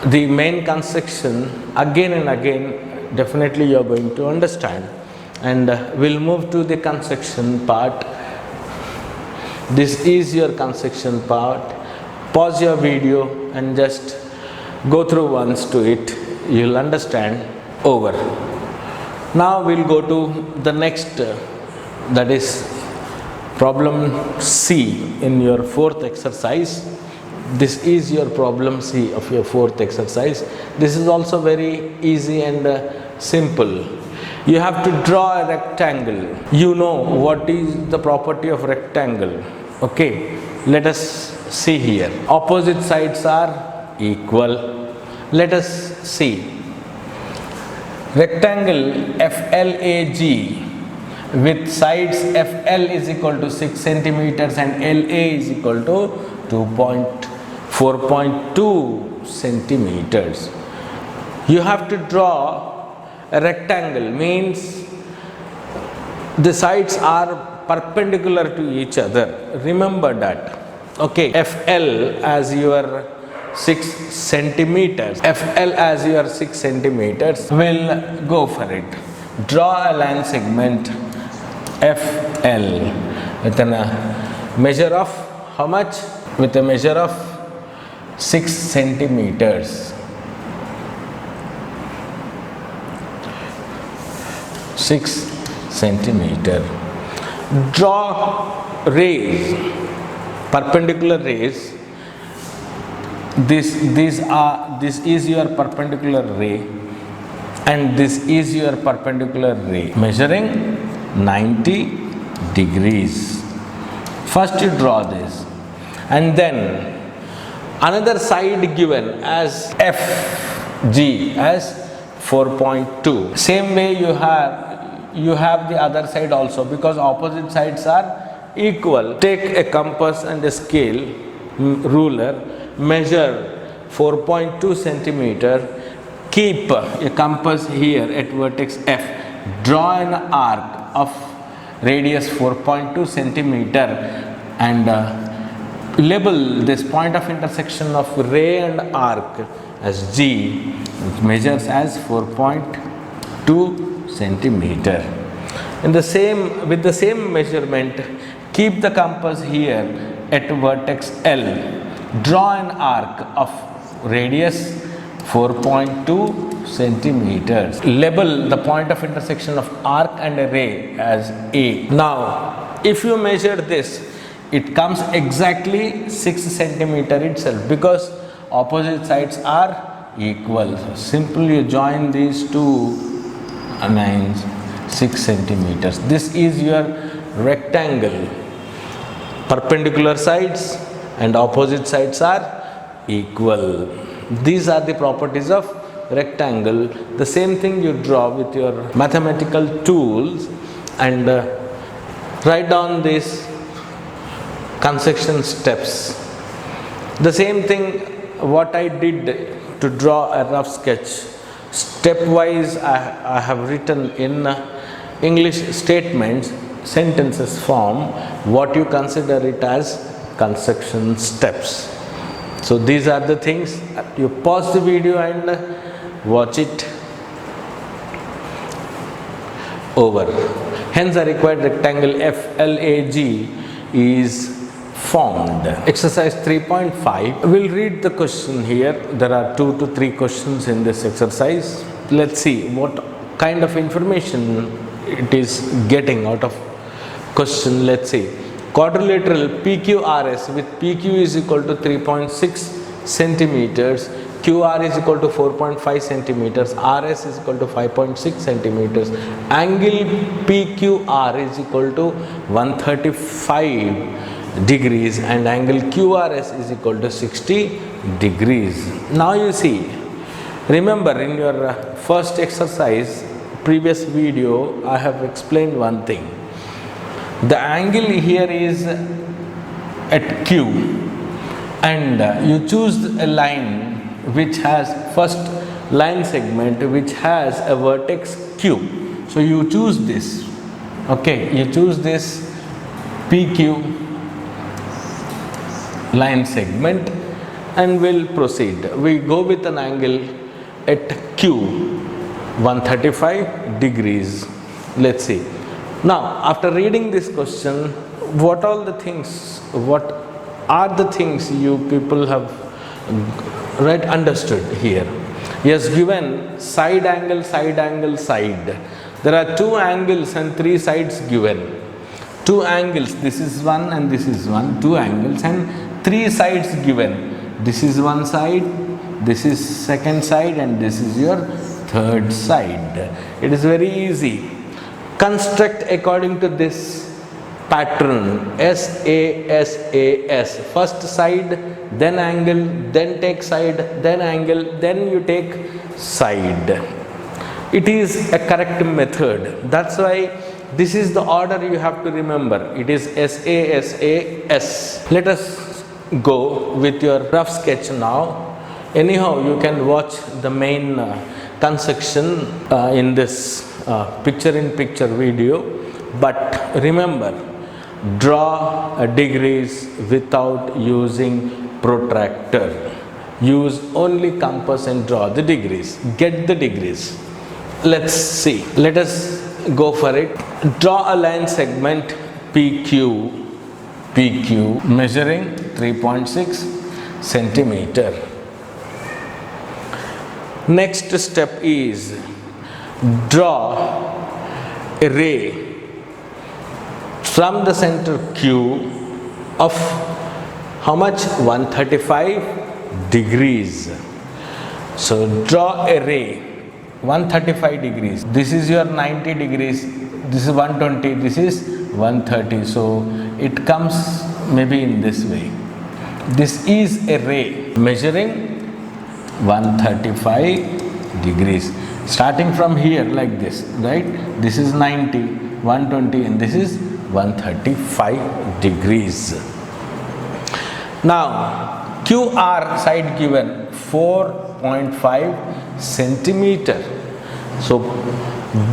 the main construction again and again. Definitely you are going to understand, and we'll move to the construction part. This is your construction part. Pause your video and just go through once to it. You'll understand. Over. Now we'll go to the next, that is problem C in your fourth exercise. This is your problem C of your fourth exercise. This is also very easy and simple. You have to draw a rectangle. You know what is the property of rectangle. Okay, let us see here. Opposite sides are equal. Let us see. Rectangle FLAG with sides FL is equal to 6 centimeters and LA is equal to 4.2 centimeters. You have to draw a rectangle, means the sides are perpendicular to each other. Remember that. Okay, FL as your 6 centimeters. FL as your 6 centimeters. We'll go for it. Draw a line segment FL with a measure of how much? With a measure of 6 centimeters. 6 centimeter. Draw rays, perpendicular rays. This is your perpendicular ray, and this is your perpendicular ray, measuring 90 degrees. First you draw this, and then another side given as FG as 4.2. Same way you have the other side also, because opposite sides are equal. Take a compass and a scale, ruler, measure 4.2 centimeter. Keep a compass here at vertex F. Draw an arc of radius 4.2 centimeter and label this point of intersection of ray and arc as G, which measures as 4.2 centimeter. With the same measurement, keep the compass here at vertex L. Draw an arc of radius 4.2 centimeters. Label the point of intersection of arc and a ray as A. Now, if you measure this, it comes exactly 6 centimeter itself, because opposite sides are equal. So simply you join these two lines, 6 centimeters. This is your rectangle. Perpendicular sides and opposite sides are equal. These are the properties of rectangle. The same thing you draw with your mathematical tools, and write down this construction steps. The same thing what I did to draw a rough sketch. Stepwise I have written in English statements, sentences form, what you consider it as construction steps. So these are the things. You pause the video and watch it over. Hence the required rectangle FLAG is formed. Exercise 3.5. We'll read the question here. There are 2 to 3 questions in this exercise. Let's see what kind of information it is getting out of question. Let's see. Quadrilateral PQRS with PQ is equal to 3.6 centimeters, QR is equal to 4.5 centimeters, RS is equal to 5.6 centimeters. Angle PQR is equal to 135 degrees and angle QRS is equal to 60 degrees. Now you see, remember in your first exercise, previous video, I have explained one thing. The angle here is at Q and you choose a line which has first line segment which has a vertex Q. So you choose this, okay, you choose this PQ line segment and will proceed. We go with an angle at Q 135 degrees. Let's see. Now after reading this question, what are the things you people have understood here? Yes, given side angle, side angle, side. There are 2 angles and 3 sides given. 2 angles, this is one and this is one, 2 angles and 3 sides given. This is one side, this is second side and this is your third side. It is very easy. Construct according to this pattern SAS. First side, then angle, then take side, then angle, then you take side. It is a correct method. That's why this is the order you have to remember. It is SAS. Let us go with your rough sketch now. Anyhow, you can watch the main construction in this picture-in-picture video. But remember, draw degrees without using protractor. Use only compass and draw the degrees. Get the degrees. Let's see. Let us go for it. Draw a line segment PQ measuring 3.6 centimeter. Next step is draw a ray from the center Q of how much? 135 degrees. So draw a ray 135 degrees. This is your 90 degrees. This is 120. This is 130. So it comes maybe in this way. This is a ray measuring 135 degrees. Starting from here like this, right? This is 90, 120 and this is 135 degrees. Now QR side given 4.5 centimeter. So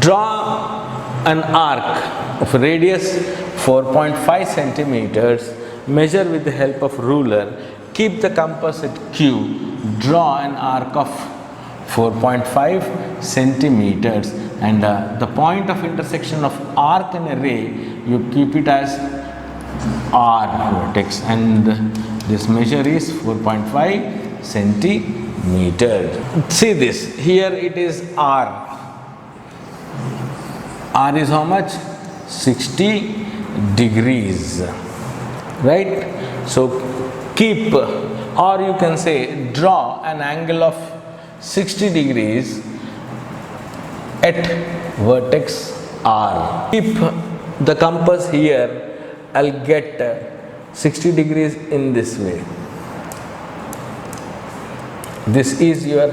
draw an arc of radius 4.5 centimeters, measure with the help of ruler, keep the compass at Q, draw an arc of 4.5 centimeters and the point of intersection of arc and a ray, you keep it as R vertex and this measure is 4.5 centimeter. See this, here it is R. R is how much? 60 degrees, right? So keep, or you can say draw an angle of 60 degrees at vertex R. Keep the compass here, I'll get 60 degrees in this way. This is your,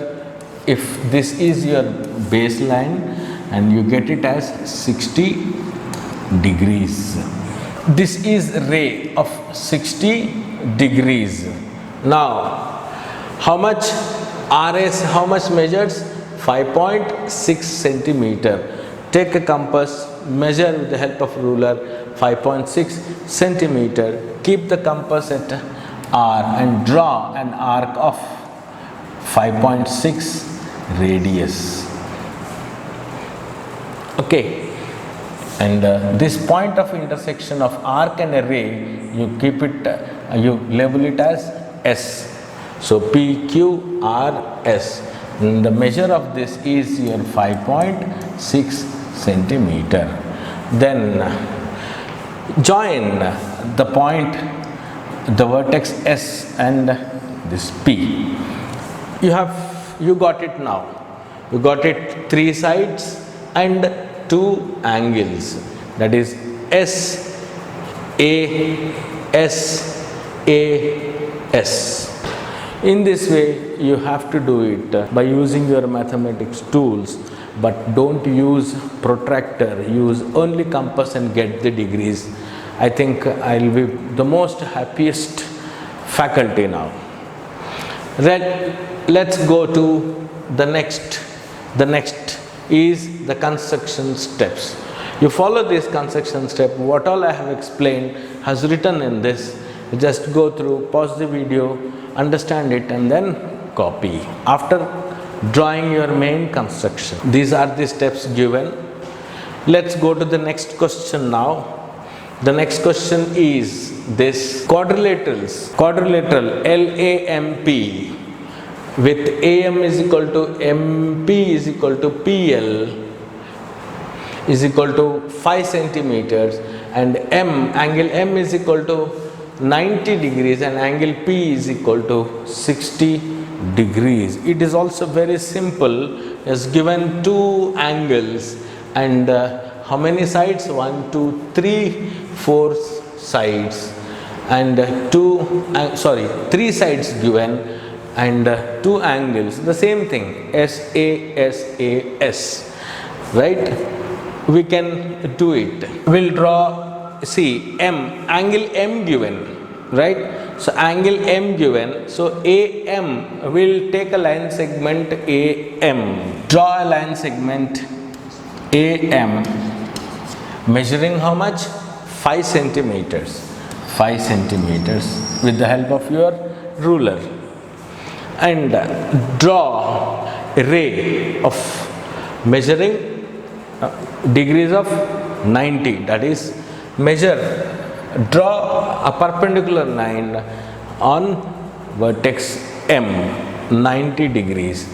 if this is your baseline and you get it as 60 degrees. this is ray of 60 degrees. Now how much RS, how much measures? 5.6 centimeter. Take a compass, measure with the help of ruler 5.6 centimeter. Keep the compass at R and draw an arc of 5.6 radius. Okay, and this point of intersection of arc and a ray, you keep it, you label it as S. So PQRS. And the measure of this is your 5.6 centimeter. Then join the point, the vertex S and this P. You got it now. You got it 3 sides and 2 angles. That is S A S A S. In this way you have to do it by using your mathematics tools, but don't use protractor, use only compass and get the degrees. I think I'll be the most happiest faculty now. Let's go to the next. The next is the construction steps. You follow this construction step. What all I have explained has written in this. Just go through, pause the video, understand it and then copy. After drawing your main construction, these are the steps given. Let's go to the next question now. The next question is this: quadrilaterals, quadrilateral LAMP with AM is equal to MP is equal to PL is equal to 5 centimeters, and angle M is equal to 90 degrees and angle P is equal to 60 degrees. It is also very simple. Is given 2 angles and how many sides? 1, 2, 3, 4 sides and 3 sides given and 2 angles. The same thing, SAS, right? We can do it. We'll draw, see, angle M given, right? So angle M given, so AM will take a line segment AM. Draw a line segment AM measuring how much? 5 centimeters. 5 centimeters with the help of your ruler, and draw a ray of measuring degrees of 90. That is, draw a perpendicular line on vertex M 90 degrees.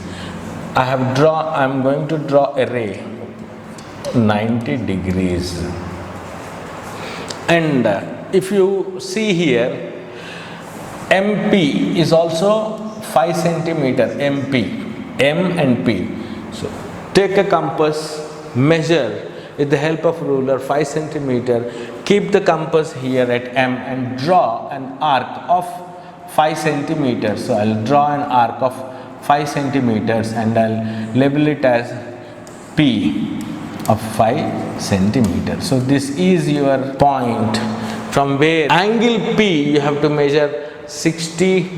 I am going to draw a ray 90 degrees, and if you see here, MP is also 5 centimeter. MP, M and P. So take a compass, measure with the help of ruler 5 centimeter. Keep the compass here at M and draw an arc of 5 centimeters. So I'll draw an arc of 5 centimeters and I'll label it as P of 5 centimeters. So this is your point from where angle P you have to measure 60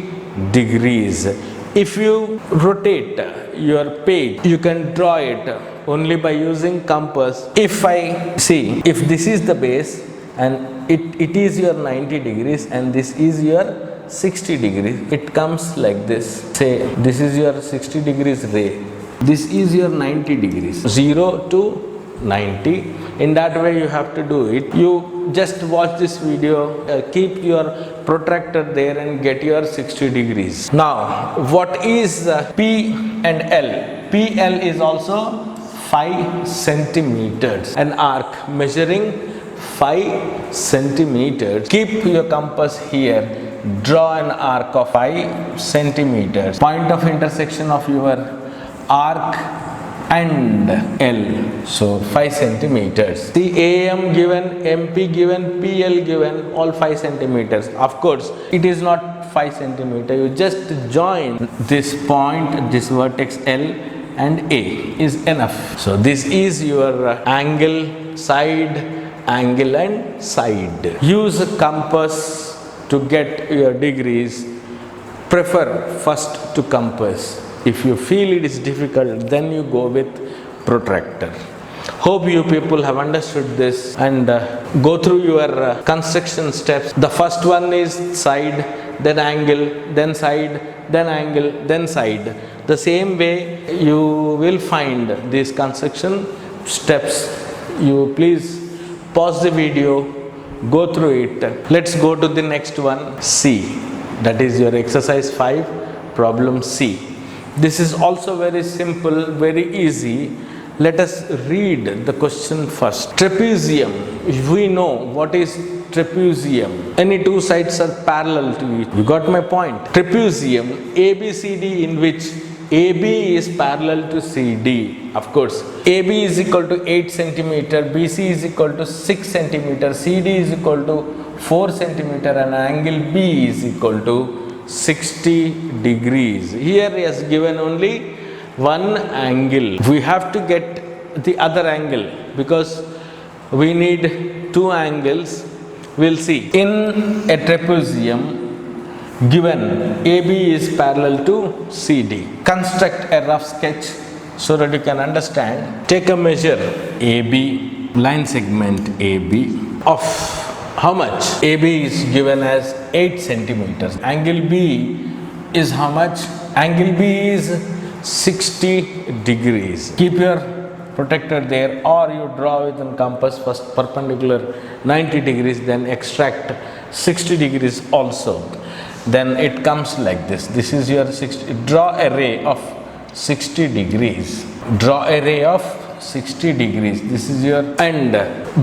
degrees. If you rotate your page, you can draw it only by using compass. If this is the base and it is your 90 degrees and this is your 60 degrees, it comes like this. Say this is your 60 degrees ray, this is your 90 degrees, 0 to 90. In that way you have to do it. You just watch this video, keep your protractor there and get your 60 degrees. Now what is P and L? PL is also 5 centimeters. An arc measuring 5 centimeters. Keep your compass here, draw an arc of 5 centimeters. Point of intersection of your arc and L, so 5 centimeters. The AM given, MP given, PL given, all 5 centimeters. Of course it is not 5 centimeter. You just join this point, this vertex L and A is enough. So this is your angle, side angle and side. Use a compass to get your degrees. Prefer first to compass. If you feel it is difficult, then you go with protractor. Hope you people have understood this and go through your construction steps. The first one is side, then angle, then side, then angle, then side. The same way you will find these construction steps. You please pause the video, go through it. Let's go to the next one, C. That is your exercise 5, problem C. This is also very simple, very easy. Let us read the question first. Trapezium. We know what is trapezium. Any two sides are parallel to each. You got my point. Trapezium ABCD, in which AB is parallel to CD. Of course, AB is equal to 8 centimeter, BC is equal to 6 centimeter, CD is equal to 4 centimeter, and angle B is equal to 60 degrees. Here he has given only one angle. We have to get the other angle because we need two angles. We'll see. In a trapezium, given AB is parallel to CD, construct a rough sketch so that you can understand. Take a measure AB, line segment AB, of how much? AB is given as 8 centimeters. Angle B is how much? Angle B is 60 degrees. Keep your protractor there, or you draw with a compass, first perpendicular 90 degrees, then extract 60 degrees also. Then it comes like this. This is your 60. Draw a ray of 60 degrees. Draw a ray of 60 degrees. This is your, and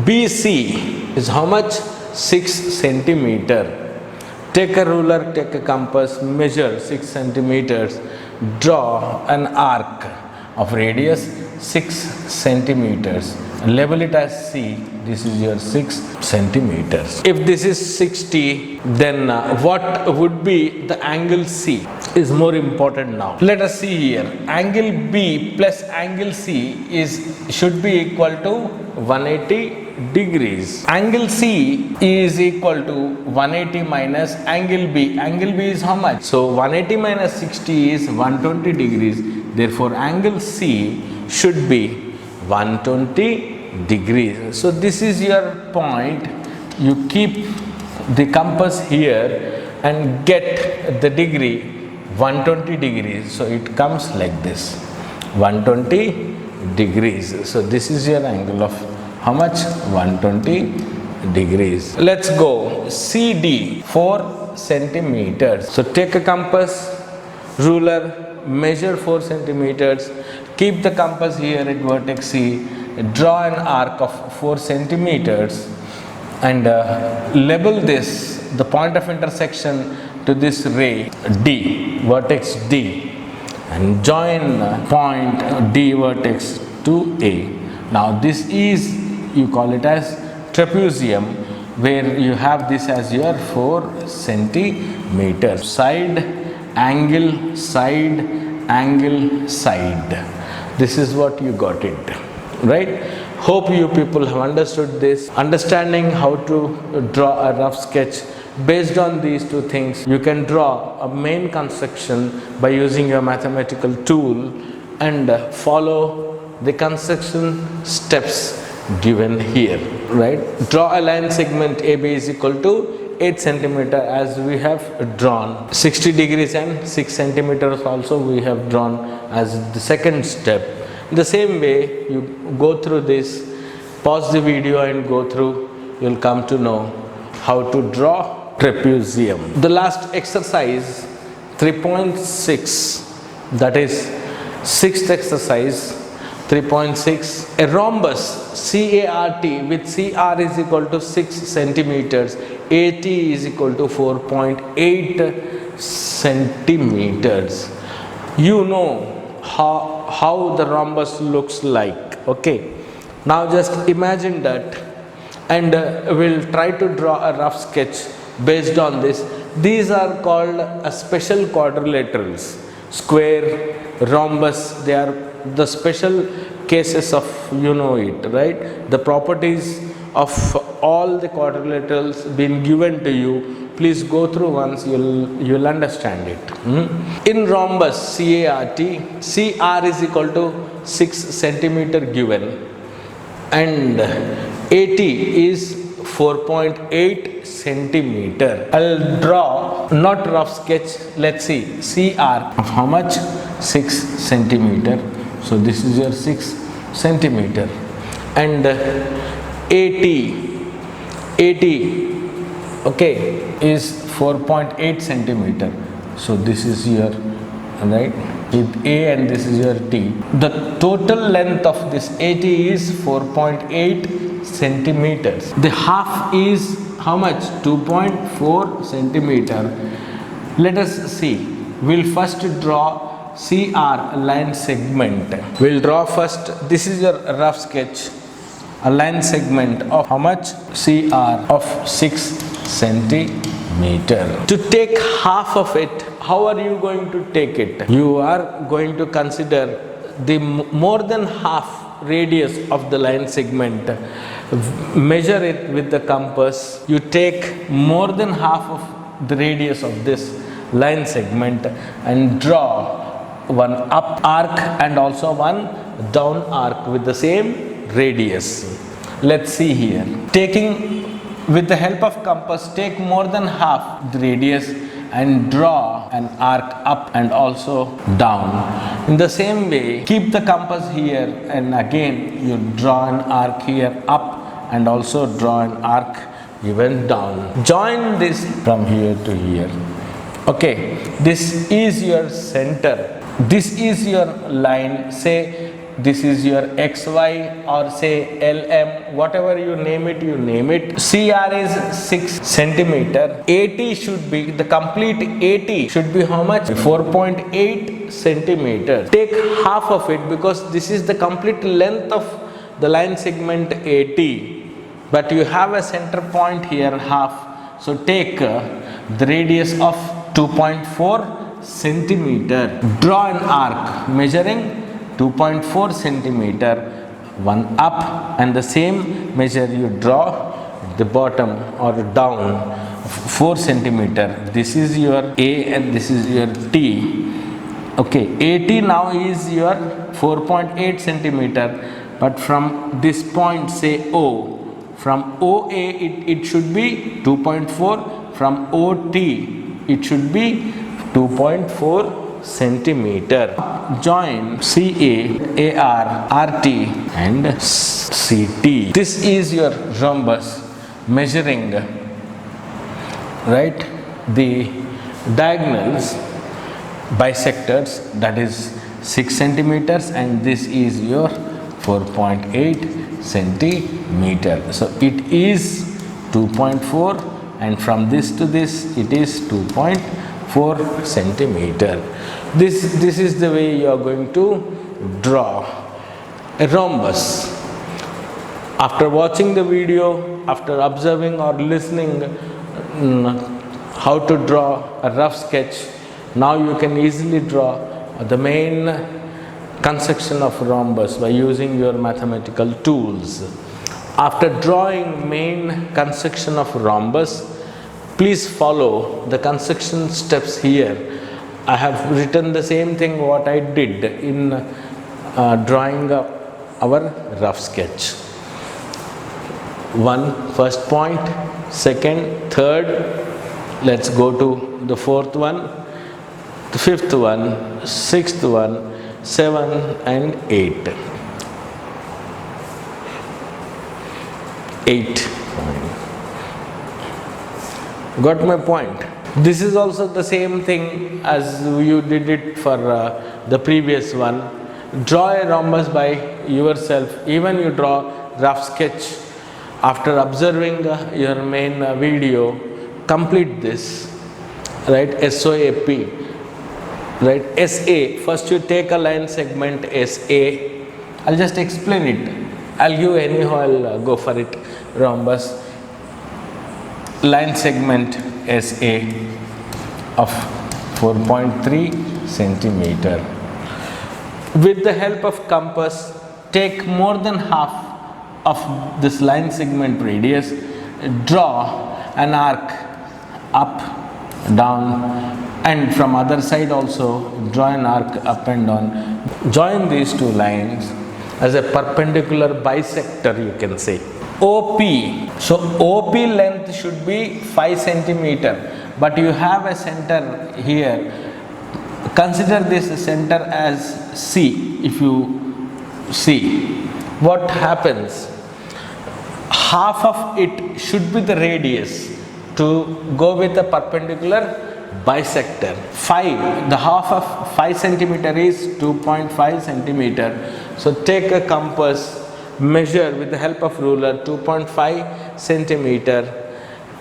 BC is how much? 6 centimeter. Take a ruler, take a compass, measure 6 centimeters. Draw an arc of radius 6 centimeters. Label it as C. This is your 6 centimeters. If this is 60, then what would be the angle C is more important now. Let us see here. Angle B plus angle C should be equal to 180 degrees. Angle C is equal to 180 minus angle B. Angle B is how much? So 180 minus 60 is 120 degrees. Therefore, angle C should be 120 degrees. So this is your point. You keep the compass here and get the degree 120 degrees. So it comes like this, 120 degrees. So this is your angle of how much? 120 degrees. Let's go. CD 4 centimeters. So take a compass, ruler, measure 4 centimeters. Keep the compass here at vertex C. Draw an arc of 4 centimeters and label this, the point of intersection to this ray D, vertex D, and join point D vertex to A. Now this is, you call it as trapezium, where you have this as your 4 centimeters. Side, angle, side, angle, side. This is what you got it. Right? Hope you people have understood this. Understanding how to draw a rough sketch based on these two things, you can draw a main construction by using your mathematical tool and follow the construction steps given here. Right? Draw a line segment AB is equal to 8 centimeter as we have drawn. 60 degrees and 6 centimeters also we have drawn as the second step. The same way you go through this, pause the video and go through, you'll come to know how to draw trapezium. The last exercise 3.6, that is sixth exercise 3.6, a rhombus CART with CR is equal to 6 centimeters, AT is equal to 4.8 centimeters. You know how the rhombus looks like. Okay, now just imagine that and we'll try to draw a rough sketch based on this. These are called special quadrilaterals. Square, rhombus, they are the special cases of, you know it, right? The properties of all the quadrilaterals been given to you. Please go through once, you'll understand it. In rhombus CART, CR is equal to 6 centimeter given and AT is 4.8 centimeter. I'll draw, not rough sketch, let's see, CR of how much? 6 centimeter. So this is your 6 centimeter. And AT, okay, is 4.8 centimeter. So this is your, right, with A and this is your T. The total length of this AT is 4.8 centimeters. The half is how much? 2.4 centimeter. Let us see. We'll first draw CR line segment. We'll draw first, this is your rough sketch, a line segment of how much? CR of 6 centimeter. To take half of it, how are you going to take it? You are going to consider the more than half radius of the line segment, measure it with the compass. You take more than half of the radius of this line segment and draw one up arc and also one down arc with the same radius. Let's see here. Taking with the help of compass, take more than half the radius and draw an arc up and also down. In the same way, keep the compass here and again you draw an arc here up and also draw an arc even down. Join this from here to here. Okay, this is your center. This is your line, say this is your XY or say LM, whatever you name it, you name it. CR is 6 centimeter. AT should be, the complete AT should be how much? 4.8 centimeter. Take half of it because this is the complete length of the line segment AT. But you have a center point here, half. So take the radius of 2.4 centimeter. Draw an arc measuring 2.4 centimeter, one up, and the same measure you draw at the bottom or down 4 centimeter. This is your A and this is your T. Okay, AT now is your 4.8 centimeter, but from this point, say O, from OA it should be 2.4, from OT it should be 2.4 centimeter. Join CA, AR, RT and CT. This is your rhombus measuring, right, the diagonals, bisectors, that is 6 centimeters, and this is your 4.8 centimeter. So it is 2.4 and from this to this it is 2.4 centimeter. This is the way you are going to draw a rhombus. After watching the video, after observing or listening how to draw a rough sketch, now you can easily draw the main construction of rhombus by using your mathematical tools. After drawing main construction of rhombus, please follow the construction steps here. I have written the same thing what I did in drawing our rough sketch. First point, second, third, let's go to the fourth one, the fifth one, sixth one, 7 and 8. 8. Got my point? This is also the same thing as you did it for the previous one. Draw a rhombus by yourself. Even you draw rough sketch. After observing your main video, complete this, right? SOAP, right? SA, first you take a line segment SA. I'll just explain it. I'll give anyhow, I'll go for it. Rhombus, line segment SA of 4.3 centimeter. With the help of compass, take more than half of this line segment radius, draw an arc up, down, and from other side also draw an arc up and down. Join these two lines as a perpendicular bisector, you can say. OP. So OP length should be 5 centimeter, but you have a center here. Consider this center as C. If you see what happens, half of it should be the radius to go with a perpendicular bisector. 5, the half of 5 centimeter is 2.5 centimeter. So take a compass, measure with the help of ruler 2.5 centimeter.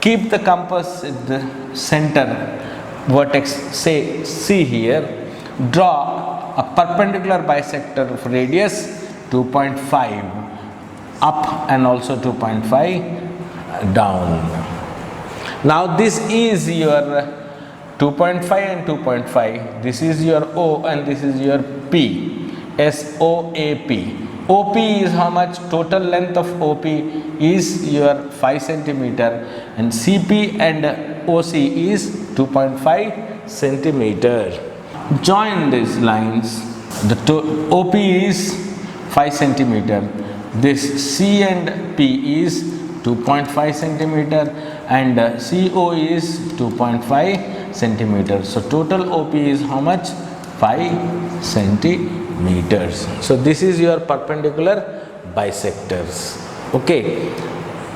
Keep the compass at the center vertex, say C here. Draw a perpendicular bisector of radius 2.5 up and also 2.5 down. Now this is your 2.5 and 2.5. This is your O and this is your P. SOAP. OP is how much? Total length of OP is your 5 centimeter, and CP and OC is 2.5 centimeter. Join these lines. The OP is 5 centimeter. This C and P is 2.5 centimeter and CO is 2.5 centimeter. So total OP is how much? 5 centimeters. So this is your perpendicular bisectors. Okay.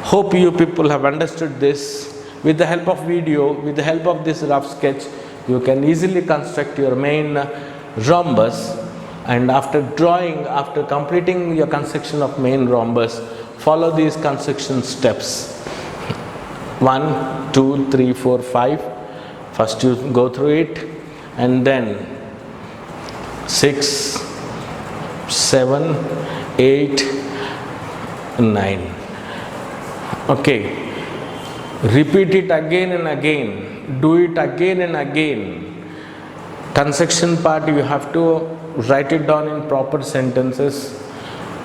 Hope you people have understood this. With the help of video, with the help of this rough sketch, you can easily construct your main rhombus. And after completing your construction of main rhombus, follow these construction steps. 1, 2, 3, 4, 5. First you go through it, and then 6, 7, 8, 9. Okay. Repeat it again and again. Do it again and again. Construction part you have to write it down in proper sentences.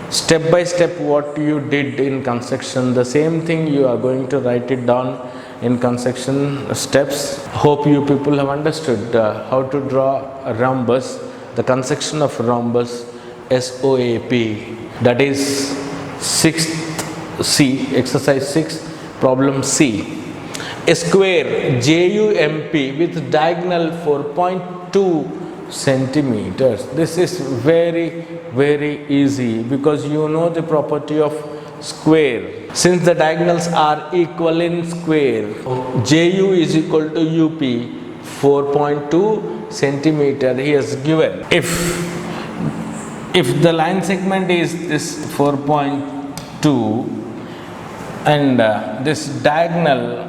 Step by step what you did in construction, the same thing you are going to write it down in construction steps. Hope you people have understood how to draw a rhombus, the construction of rhombus SOAP. That is 6th C, exercise 6, problem C. A square JUMP with diagonal 4.2 centimeters. This is very easy because you know the property of square. Since the diagonals are equal in square, JU is equal to UP 4.2 centimeter he has given. If the line segment is this 4.2 and this diagonal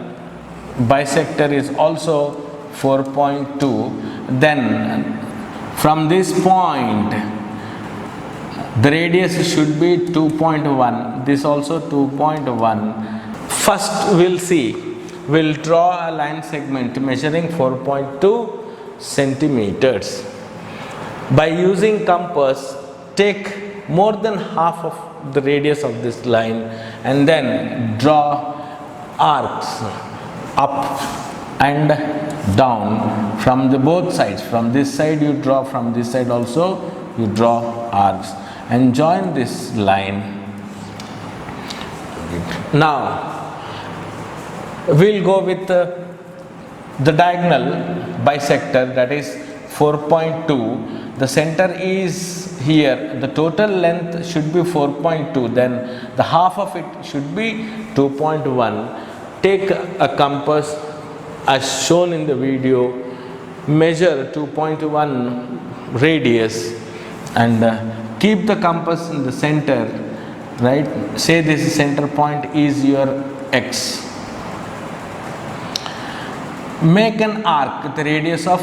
bisector is also 4.2, then from this point the radius should be 2.1, this also 2.1. First we'll draw a line segment measuring 4.2 centimeters. By using compass, take more than half of the radius of this line and then draw arcs up and down from the both sides. From this side you draw, from this side also you draw arcs and join this line. Now we'll go with the diagonal bisector, that is 4.2. The center is here, the total length should be 4.2, then the half of it should be 2.1. Take a compass as shown in the video, measure 2.1 radius and keep the compass in the center, right? Say this center point is your X. Make an arc with a radius of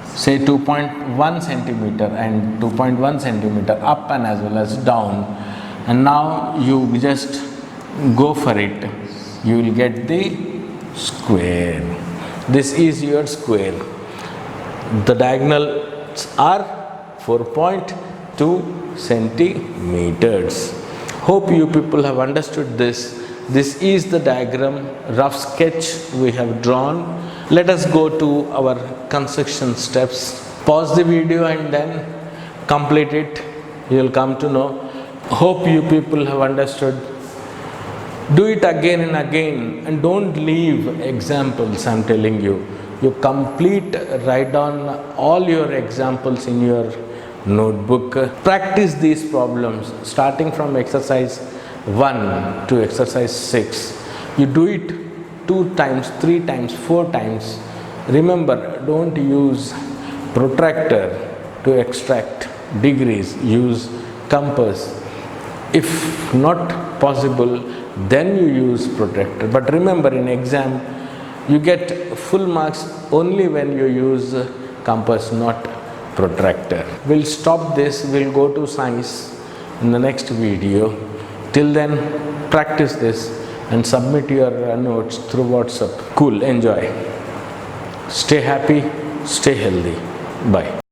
say 2.1 centimeter and 2.1 centimeter up and as well as down, and now you just go for it. You will get the square. This is your square. The diagonals are 4.2 centimeters. Hope you people have understood this. This is the diagram, rough sketch we have drawn. Let us go to our construction steps. Pause the video and then complete it. You will come to know. Hope you people have understood. Do it again and again, and don't leave examples. I'm telling you. You write down all your examples in your notebook. Practice these problems starting from exercise 1 to exercise 6. You do it 2 times, 3 times, 4 times. Remember, don't use protractor to extract degrees. Use compass. If not possible, then you use protractor. But remember, in exam, you get full marks only when you use compass, not protractor. We'll stop this. We'll go to science in the next video. Till then, practice this and submit your notes through WhatsApp. Cool. Enjoy. Stay happy. Stay healthy. Bye.